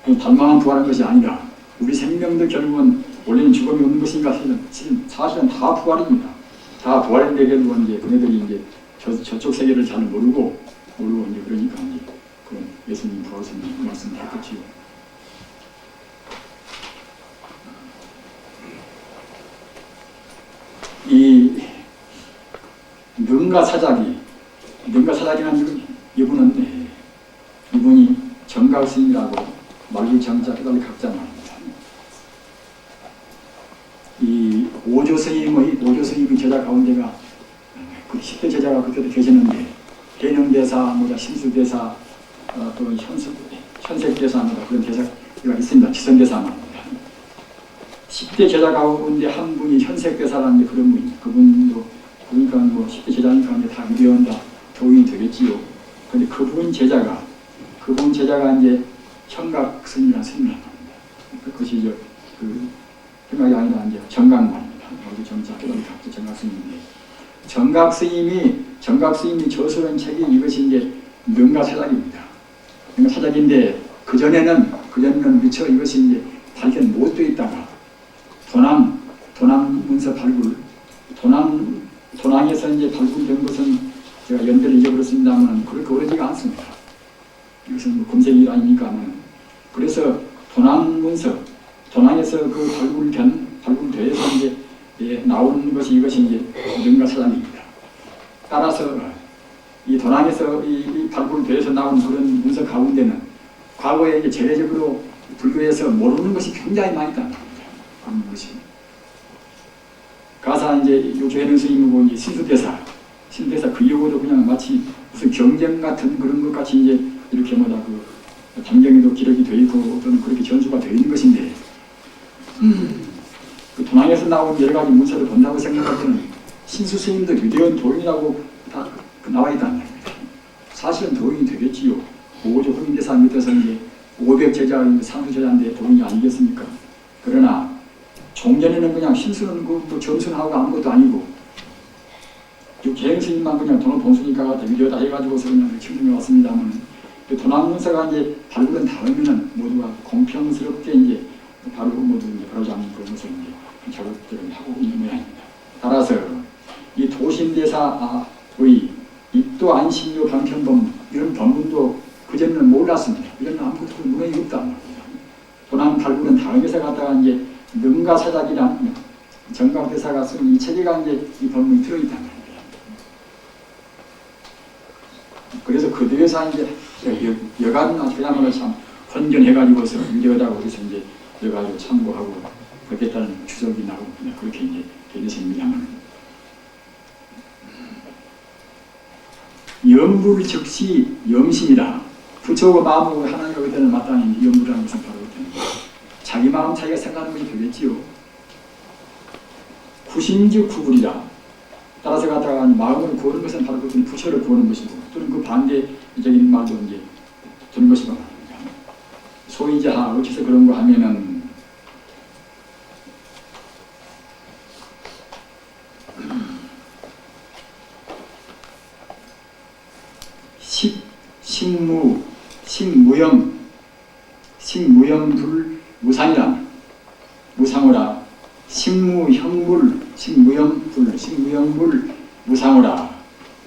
[SPEAKER 1] 달마만 부활한 것이 아니라 우리 생명도 결국은 원래는 죽음이 없는 것인가 사실은 다 부활입니다. 다 부활인데 결국은 이제 그네들이 이제 저쪽 세계를 잘 모르고 이제 그러니까 이제 그런 예수님 부활선 말씀을 했겠지요. 이 능가 사자기는 이분이 정각 스님이라고 말기 정자 깨달을 각자 말입니다. 이 오조 스님의 제자 가운데가 그 10대 제자가 그때도 계셨는데 개능대사, 신수대사, 또 현색대사 그런 대사가 있습니다. 지선대사 말입니다. 10대 제자 가운데 한 분이 현색대사라는 그런 분입니다. 그분도 그러니까 10대 제자니까 다 미래온다 도인이 되겠지요. 그런데 그분 제자가 이제 청각스님이라는 스님이란 말입니다. 그것이 이제 그 생각이 아니라 이제 정각만입니다. 여기 정자 깨달은 각자 정각스님인데 정각스님이 저술한 책이 이것이 이제 능가사작입니다. 능가사작인데 그전에는 미처 이것이 이제 발견 못 되어 있다가 도남 문서 발굴 도낭에서 이제 발굴된 것은 제가 연대를 잊어버렸습니다만 그렇게 오래지가 않습니다. 이것은 검색일 아닙니까만 그래서 도낭에서 그 발굴돼서 이제 나오는 것이 이것이 이제 능가사작입니다. 따라서 이 도낭에서 이 발굴돼서 나온 그런 문서 가운데는 과거에 이제 제례적으로 불교에서 모르는 것이 굉장히 많이 있다는 겁니다. 그런 것이. 가사 이제 요조해능 스님이고 이제 신수대사 그 이후로도 그냥 마치 무슨 경쟁 같은 그런 것 같이 이제 이렇게 그 당경에도 기록이 되어 있고 또는 그렇게 전수가 되어 있는 것인데 그 도낭에서 나온 여러 가지 문서를 본다고 생각할 때는 신수 스님도 유대원 도인이라고 다 나와 있다는 말입니다. 사실은 도인이 되겠지요. 오조 흥인대사 밑에서 이제 500제자 상수 제자인데 도인이 아니겠습니까? 그러나 종전에는 그냥 신수는 그 점순하고 아무것도 아니고 개행스님만 그냥 돈을 봉수니까 갖다 위대하다 해가지고서 그냥 침통해 왔습니다만 도남문서가 이제 발굴은 다음에는 모두가 공평스럽게 이제 모두 이제 바로잡는 그런 것을 이제 작업들을 하고 있는 모양입니다. 따라서 이 도신대사의 입도 안신료 방편법 이런 법문도 그전에는 몰랐습니다. 이런 아무것도 문헌이 없단 말입니다. 도남 발굴은 다음에서 갖다가 이제 능가사작이란 정각대사가 쓴 이 책에가 이제 이 법문이 들어있단 말입니다. 그래서 그 뒤에서 이제 여간 그야말로 참 헌견해가지고서 유리하다고 해서 이제 여가지고 참고하고 그렇겠다는 추석이 나고 그렇게 이제 되는 셈입니다만 염불 즉시 염심이라 부처하고 마음하고 하나님과 그때는 마땅히 염불이라는 것은 바로 그때는 자기 마음 자기가 생각하는 것이 되겠지요. 구심즉 구불이라 따라서 갖다가 마음을 구하는 것은 바로 그때는 부처를 구하는 것이고 또는 그 반대적인 말도 이제 되는 것이고 말입니다. 소위 이제 어째서 그런 거 하면은 식무영 둘 무상이라 무상어라 식무형물 식무영불 식무영물 무상어라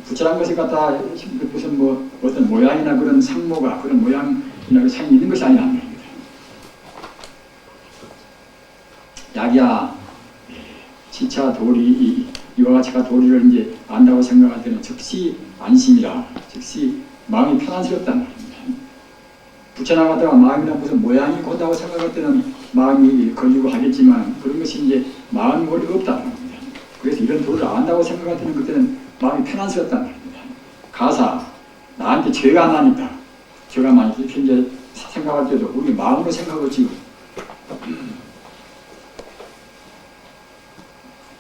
[SPEAKER 1] 부처란 것을 갖다 무슨 뭐 어떤 모양이나 그런 상모가 그런 모양이나 그 상이 있는 것이 아니란 말입니다. 약이야 지차 도리 이와 같이 도리를 이제 안다고 생각할 때는 즉시 안심이라 즉시 마음이 편안스럽단 말입니다. 부처나 갖다가 마음이나 무슨 모양이 곧다고 생각할 때는 마음이 걸리고 하겠지만 그런 것이 이제 마음이 원래 없단 말입니다. 그래서 이런 도리를 안다고 생각할 때는 그때는 마음이 편안스럽단 말입니다. 가사 나한테 죄가 많으니까 죄가 많이 이렇게 이제 생각할 때도 우리 마음으로 생각하지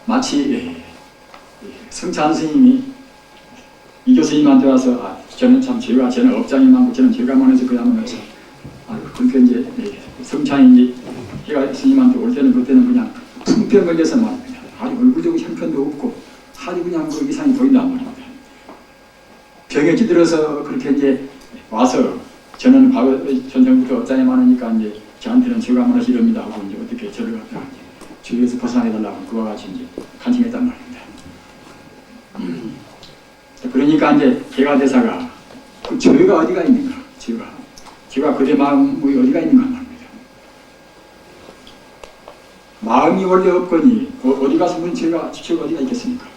[SPEAKER 1] 마치 성찬 스님이 이 교수님한테 와서 저는 참 저는 업장이 많고 저는 죄가 많아서 그야말로 그러니까 이제 성찬이 이제 제가 스님한테 올 때는 그때는 그냥 풍병 걸려서 말입니다. 아주 얼굴적인 형편도 없고 아주 그냥 그 이상이 보인단 말입니다. 병에 찌들어서 그렇게 이제 와서 저는 과거 전쟁부터 업장이 많으니까 이제 저한테는 죄가 많아서 이럽니다 하고 이제 어떻게 저를 갖다가 주위에서 벗어나달라고 그와 같이 이제 간청했단 말입니다. 그러니까 이제 개가 대사가 그 죄가 어디가 있는가? 죄가 그대 마음이 어디가 있는가 말입니다. 마음이 원래 없거니 어디 가서 무슨 죄가 어디가 있겠습니까?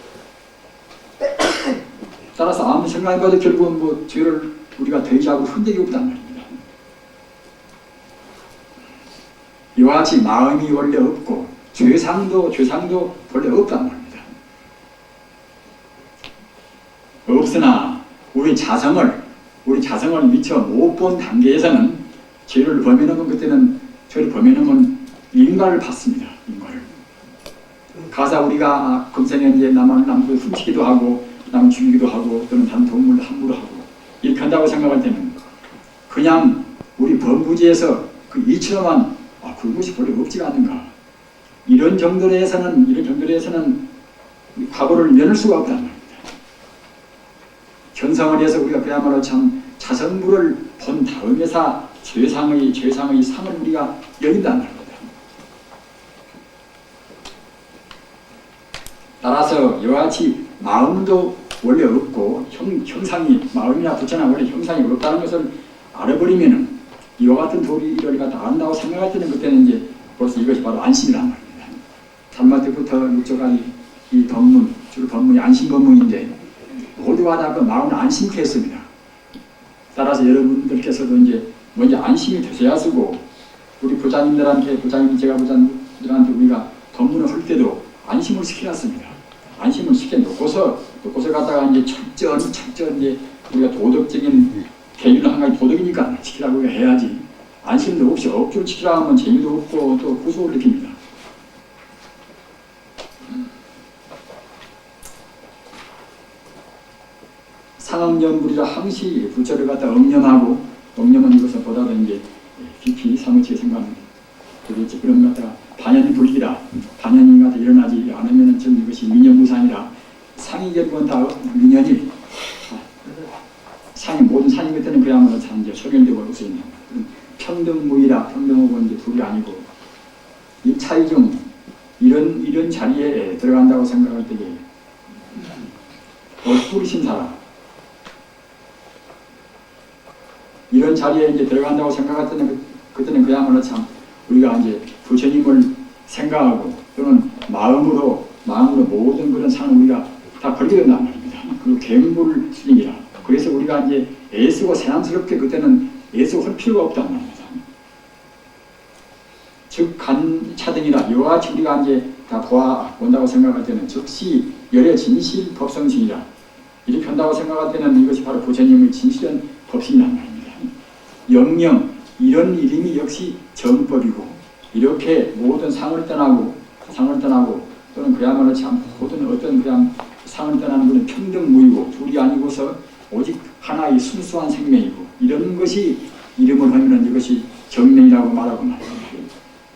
[SPEAKER 1] 따라서 아무 생각해봐도 결국은 뭐 죄를 우리가 대지하고 흔적이 없단 말입니다. 이와 같이 마음이 원래 없고 죄상도 원래 없단 말입니다. 없으나 우리 자성을 미처 못 본 단계에서는 죄를 범해놓으면 그때는 죄를 범해놓으면 인과를 받습니다. 인과를. 가사 우리가 금생에 이제 남을 훔치기도 하고 남 죽이기도 하고 또는 다른 동물을 함부로 하고 이렇게 한다고 생각할 때는 그냥 우리 범부지에서 그 이처럼한 그것이 원래 없지가 않는가 이런 정도로 해서는 과거를 면할 수가 없단 말입니다. 견성을 해서 우리가 그야말로 참 자성부를 본 다음에서 죄상의 상을 우리가 여긴단 말입니다. 따라서 이와 같이 마음도 원래 없고 형상이 마음이나 부처나 원래 형상이 없다는 것을 알아버리면은 이와 같은 도리를 갖다 안다고 생각할 때는 그때는 이제 벌써 이것이 바로 안심이란 말입니다. 단마 때부터 육조간 이 법문, 주로 법문이 안심법문인데 모두가 다 그 마음을 안심케 했습니다. 따라서 여러분들께서도 이제 먼저 안심이 되셔야 쓰고 우리 제가 부자님들한테 우리가 법문을 할 때도 안심을 시켜놨습니다. 안심을 시켜놓고서 갖다가 이제 철저히 이제 우리가 도덕적인 개념은 한 가지 도덕이니까 지키라고 해야지 안심도 없이 억지로 지키라 하면 재미도 없고 또 구속을 느낍니다. 상엄연불이라 항시 부처를 갖다 억념은 이것은 보다도 이제 깊이 사무치게 생각합니다. 그렇지 그런 것 갖다가 반연이 불기라 반연이 갖다 일어나지 않으면 전 이것이 민연무상이라 상이 결국은 다 민연이 상이 모든 상이 그때는 그야말로 참 이제 소멸되고 없어지는 평등무이라 평등하고 이제 둘이 아니고 이 차이 중 이런 자리에 들어간다고 생각할 때에 뿌리신 사람 이런 자리에 이제 들어간다고 생각할 때는 그때는 그야말로 참 우리가 이제 부처님을 생각하고 또는 마음으로 모든 그런 상을 우리가 다 걸게 된단 말입니다. 그 갱불 스님이라. 그래서 우리가 이제 애쓰고 새삼스럽게 그때는 애쓰고 할 필요가 없단 말입니다. 즉 간차등이라 이와 같이 우리가 이제 다 보아온다고 생각할 때는 즉시 열의 진실 법성신이라 이렇게 한다고 생각할 때는 이것이 바로 부처님의 진실한 법신이란 말입니다. 영영 이런 이름이 역시 정법이고 이렇게 모든 상을 떠나고 또는 그야말로 참 모든 어떤 그냥 상을 떠나는 것은 평등무이고 둘이 아니고서 오직 하나의 순수한 생명이고 이런 것이 이름을 하면 이것이 정명이라고 말하고 말입니다.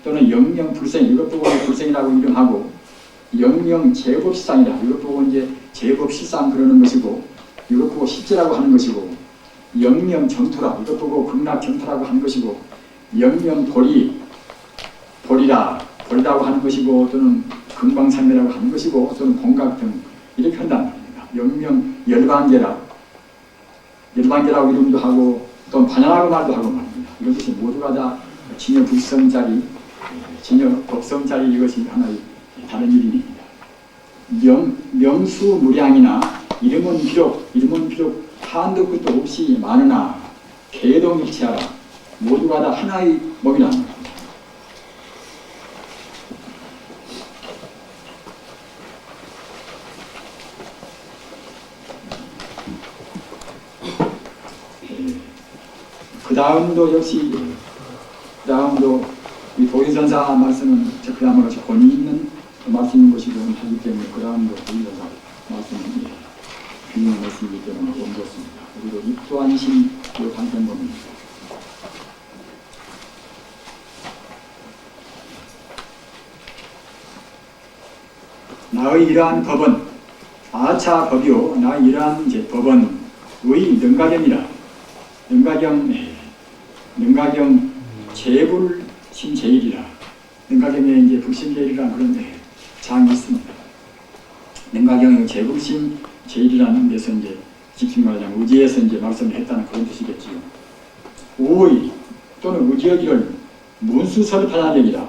[SPEAKER 1] 또는 영영불생 이것 보고 불생이라고 이름하고 영영 제법실상이라 이것 보고 이제 제법실상 그러는 것이고 이것 보고 실제라고 하는 것이고 영영 정토라 이것 보고 극락정토라고 하는 것이고 영영 보리라고 하는 것이고 또는 금방산매라고 하는 것이고 또는 공각 등 이렇게 한단 말입니다. 영영 열반계라고 이름도 하고 또 반야라고 말도 하고 말입니다. 이것이 모두가 다 진여 불성자리 진여 법성자리 이것이 하나의 다른 이름입니다. 명수무량이나 이름은 비록 한도 끝도 없이 많으나 개동일치하라 모두가 다 하나의 몸이라 합니다. 그 다음도 역시 이 도리선사 말씀은 그야말로 권위 있는 말씀인 것이고 하기 때문에 그 다음도 도리선사 말씀은 중요한 말씀이기 때문에 옮겼습니다. 그리고 입도안심 이 단편법입니다. 나의 이러한 법은 아차 법이요 나의 이러한 법은 의 능가경이라 능가경 제불심제일이라 능가경에 이제 불심제일이라는 그런 장이 있습니다. 능가경의 제불심제일이라는 데서 이제 직접 말하자면 의지에서 이제 말씀을 했다는 그런 뜻이겠지요. 오의 또는 의지여기를 문수설반야경이라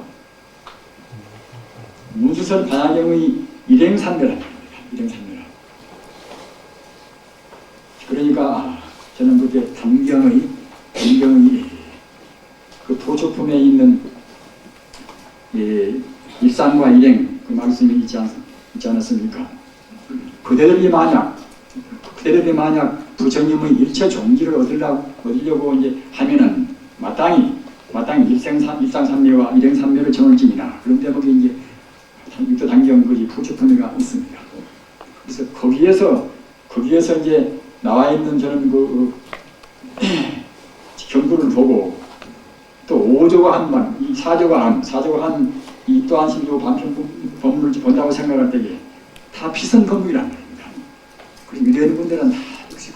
[SPEAKER 1] 문수설반야경의 일행산매라 일행산매라. 그러니까 저는 그때 단경의 그 보초품에 있는 일상과 일행 그 말씀이 있지 않았습니까? 그대들이 만약 부처님의 일체 종지를 얻으려고 이제 하면은 마땅히 일상산매와 일행산매를 정을지니라 그런 대목이 이제 육도 단경 그 보초품에가 있습니다. 그래서 거기에서 이제 나와 있는 저는 그 경부를 보고 또 5조가 한 이 4조가 한 이 또한 신조 반편 법문을 본다고 생각할 때에 다 비슷한 법문이란 말입니다. 그리고 이런 분들은 다 역시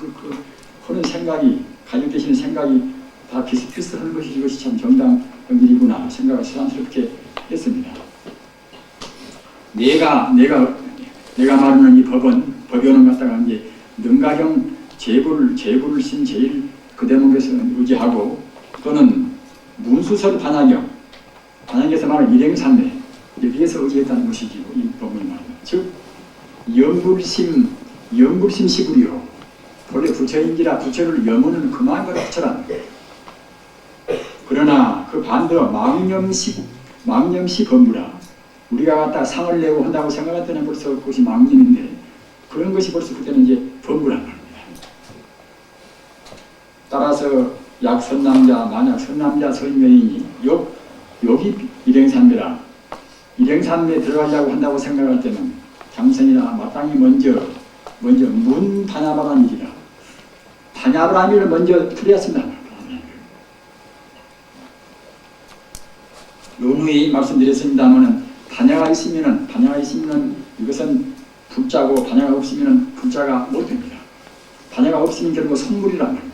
[SPEAKER 1] 하는 생각이 가지고 계시는 생각이 다 비슷비슷한 것이 이것이 참 정당한 일이구나 생각을 새삼스럽게 했습니다. 내가 말하는 이 법연은 갖다가 이제 능가경 제불심 제일 그 대목에서 의지하고 또는 문수설 반야경에서 말하는 일행산매 여기에서 의지했다는 것이지 이 법문이 말합니다. 즉 영불심 시불이요 본래 부처인지라 부처를 염원은 그만으로 부처란 그러나 그 반대로 망념시 법무라 우리가 갖다 상을 내고 한다고 생각할 때는 벌써 그것이 망념인데 그런 것이 벌써 그때는 이제 법무란 말입니다. 따라서 만약 선남자 선명이니 여기 일행산매라 일행산매에 들어가려고 한다고 생각할 때는 장선이나 마땅히 먼저 문 반야바라밀이라 반야바라밀을 먼저 풀이했습니다. 논의 말씀드렸습니다만은 반야가 있으면은 이것은 불자고 반야가 없으면은 불자가 못 됩니다. 반야가 없으면 결국 성물이란 말입니다.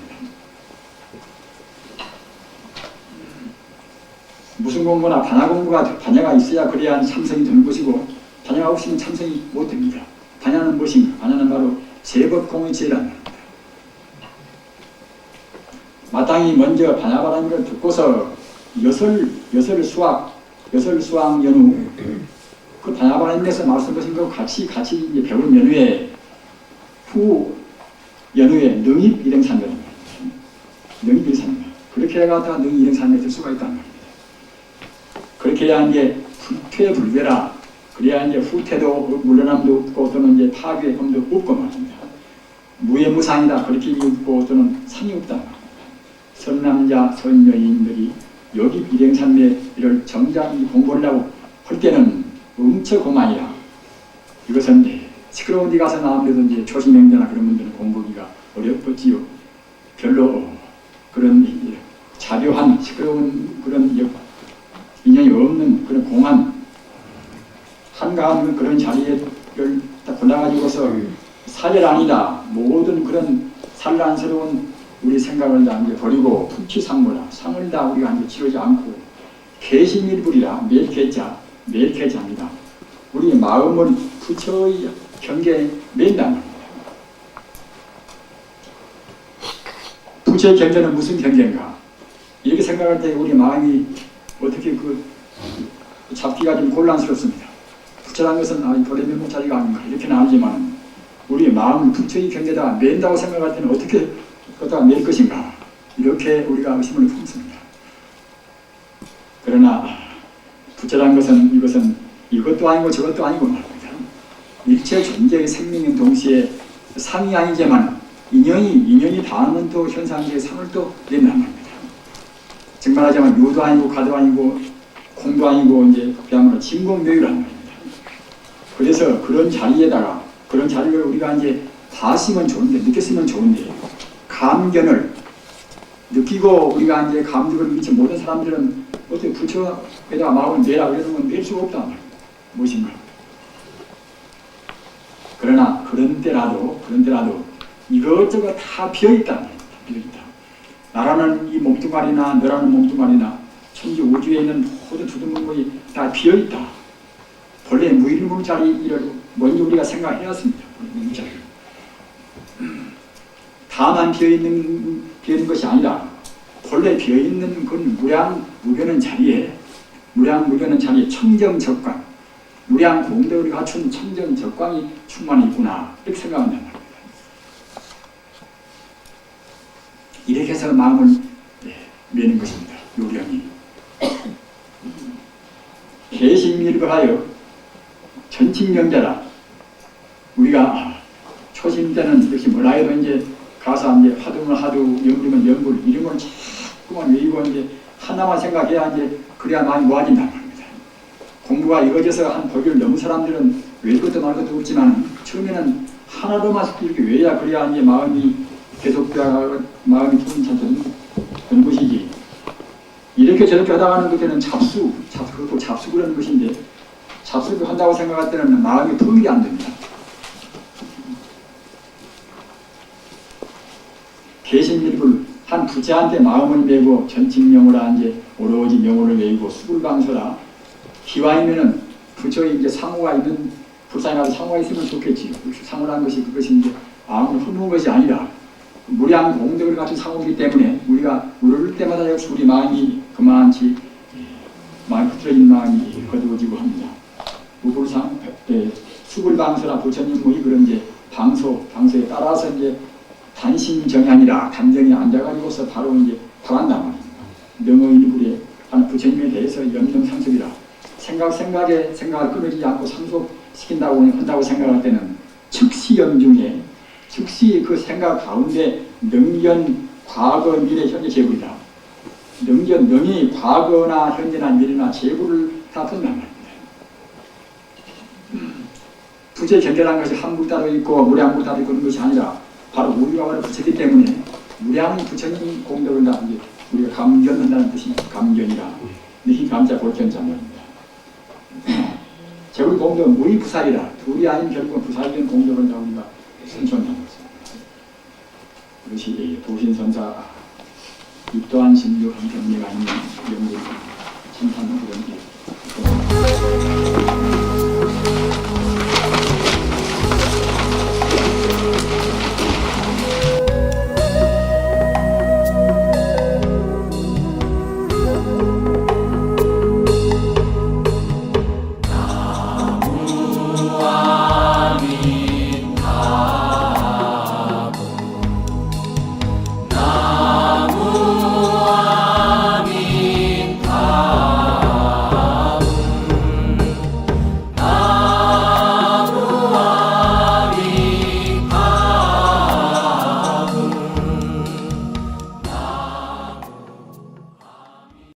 [SPEAKER 1] 무슨 공부나 반야가 있어야 그래야 참선이 되는 것이고 반야가 없으면 참선이 못 됩니다. 반야는 무엇인가? 반야는 바로 제법공의제라는 말입니다. 마땅히 먼저 반야바라는 걸 듣고서 여설 수학 연후 그 반야바라님에서 말씀하신 거 같이 이제 배울 연후에 후 연후에 능입 일행산매입니다. 능입 일행산매 그렇게 해가다가 능입 일행산매에 들 수가 있단 말입니다. 그렇게 해야 이제 불쾌불배라. 그래야 이제 후퇴도 물러남도 없고 또는 이제 파괴함도 없고 말입니다. 무해무상이다. 그렇게 있고 또는 상이 없다. 선남자, 선여인들이 여기 비행산매를 정작 공부하려고 할 때는 엄청고만이라. 이것은 시끄러운 데 가서 나오면서 이제 초심행자나 그런 분들은 공부하기가 어렵겠지요. 별로 그런 자료한 시끄러운 그런 인연이 없는 그런 공안 한가한 그런 자리를 딱 골라가지고서 사절 아니다. 모든 그런 산란스러운 우리 생각을 다 이제 버리고 풍치상무라. 상을 다 우리가 이제 치르지 않고 개심일불이라. 매일개자, 매일개자입니다. 우리의 마음을 부처의 경계에 맨단 말입니다. 부처의 경계는 무슨 경계인가? 이렇게 생각할 때 우리 마음이 어떻게 잡기가 좀 곤란스럽습니다. 부처라는 것은 도래 면목자리가 아닌가 이렇게는 알지만 우리의 마음을 부처의 경계에다 맨다고 생각할 때는 어떻게 갖다가 맬 것인가 이렇게 우리가 의심을 품습니다. 그러나 부처라는 것은 이것도 아니고 저것도 아니고 말입니다. 일체 존재의 생명인 동시에 상이 아니지만 인연이 닿는 또 현상의 상을 또 낸단 말입니다. 정말하자면 유도 아니고 가도 아니고 공도 아니고 이제 그야말로 진공묘유란 말입니다. 그래서 그런 자리에다가 그런 자리를 우리가 이제 봤으면 좋은데 느꼈으면 좋은데 감견을 느끼고 우리가 이제 감격을 미치 모든 사람들은 어떻게 부처에다가 마음을 내라 그러면 낼 수가 없단 말입니다. 무엇인가. 그러나 그런 때라도 이것저것 다 비어있단 말입니다. 비어있다. 나라는 이 몸뚱아리나 너라는 몸뚱아리나 천지 우주에 있는 모든 두둥근 것이 다 비어있다. 본래 무일물자리를 먼저 우리가 생각해야 했습니다. 무일물자리. 다만 비어있는 것이 아니라 본래 비어있는 그 무량무변한 자리에 청정적광, 무량공덕을 갖춘 청정적광이 충만히 있구나 이렇게 생각한단 말입니다. 이렇게 해서 마음을 매는 것입니다. 요령이. 개심일불하여 전칭명자라. 우리가 초심 때는 이렇게 뭐라 해도 이제 가서 이제 화두면 화두, 영불이면 영불, 이름을 자꾸만 외우고 이제 하나만 생각해야 이제 그래야 많이 모아진단 말입니다. 공부가 이거저서 한 법을 넘은 사람들은 외울 것도 말 것도 없지만 처음에는 하나로만 이렇게 외야 그래야 이제 마음이 계속되어 마음이 통찰되는 그런 것이지. 이렇게 저렇게 하다가는 그때는 잡수 그러는 것인데 잡수를 한다고 생각할 때는 마음이 통일이 안 됩니다. 개심일불 한 부처한테 마음을 메고 전칭명으로 이제 오로지 명호를 외우고 수불방서라. 기와이면은 부처의 이제 상호가 있는 불상이라도 상호가 있으면 좋겠지. 상호라는 것이 그것이 이제 아무 흠모한 것이 아니라 무량 공덕을 갖춘 상호이기 때문에 우리가 물을 때마다 역시 우리 마음이 그만치 마음이 흐트러진 마음이 거두어지고 합니다. 우불상 수불방서라 부처님 뭐 그런 이제 방서에 따라서 이제 단심정이 아니라 단정히 앉아가지고서 바로 이제 당한단 말입니다. 명의일불에 하는 부처님에 대해서 염등상속이라. 생각을 끊어지지 않고 상속시킨다고 한다고 생각할 때는 즉시염중에 즉시 그 생각 가운데 능견, 과거, 미래, 현재, 재불이다. 능이 과거나 현재나 미래나 재불을 다 본단 말입니다. 부처의 견뎌라는 것이 한불따로 있고 무량불따로 있고 그런 것이 아니라 바로 우리가 바로 부처이기 때문에 무량 부처님 공덕을 다 이제 우리가 감견한다는 뜻입니다. 감견이라. 느낌 감자 볼견자 말입니다. 재불 공덕은 무의부살이라. 둘이 아닌 결국은 부살된 공덕을 다 우리가 선천하는 것입니다. 그것이 도신선사 입도한 심류 한 경례가 있는 영국의 심판은 그런 게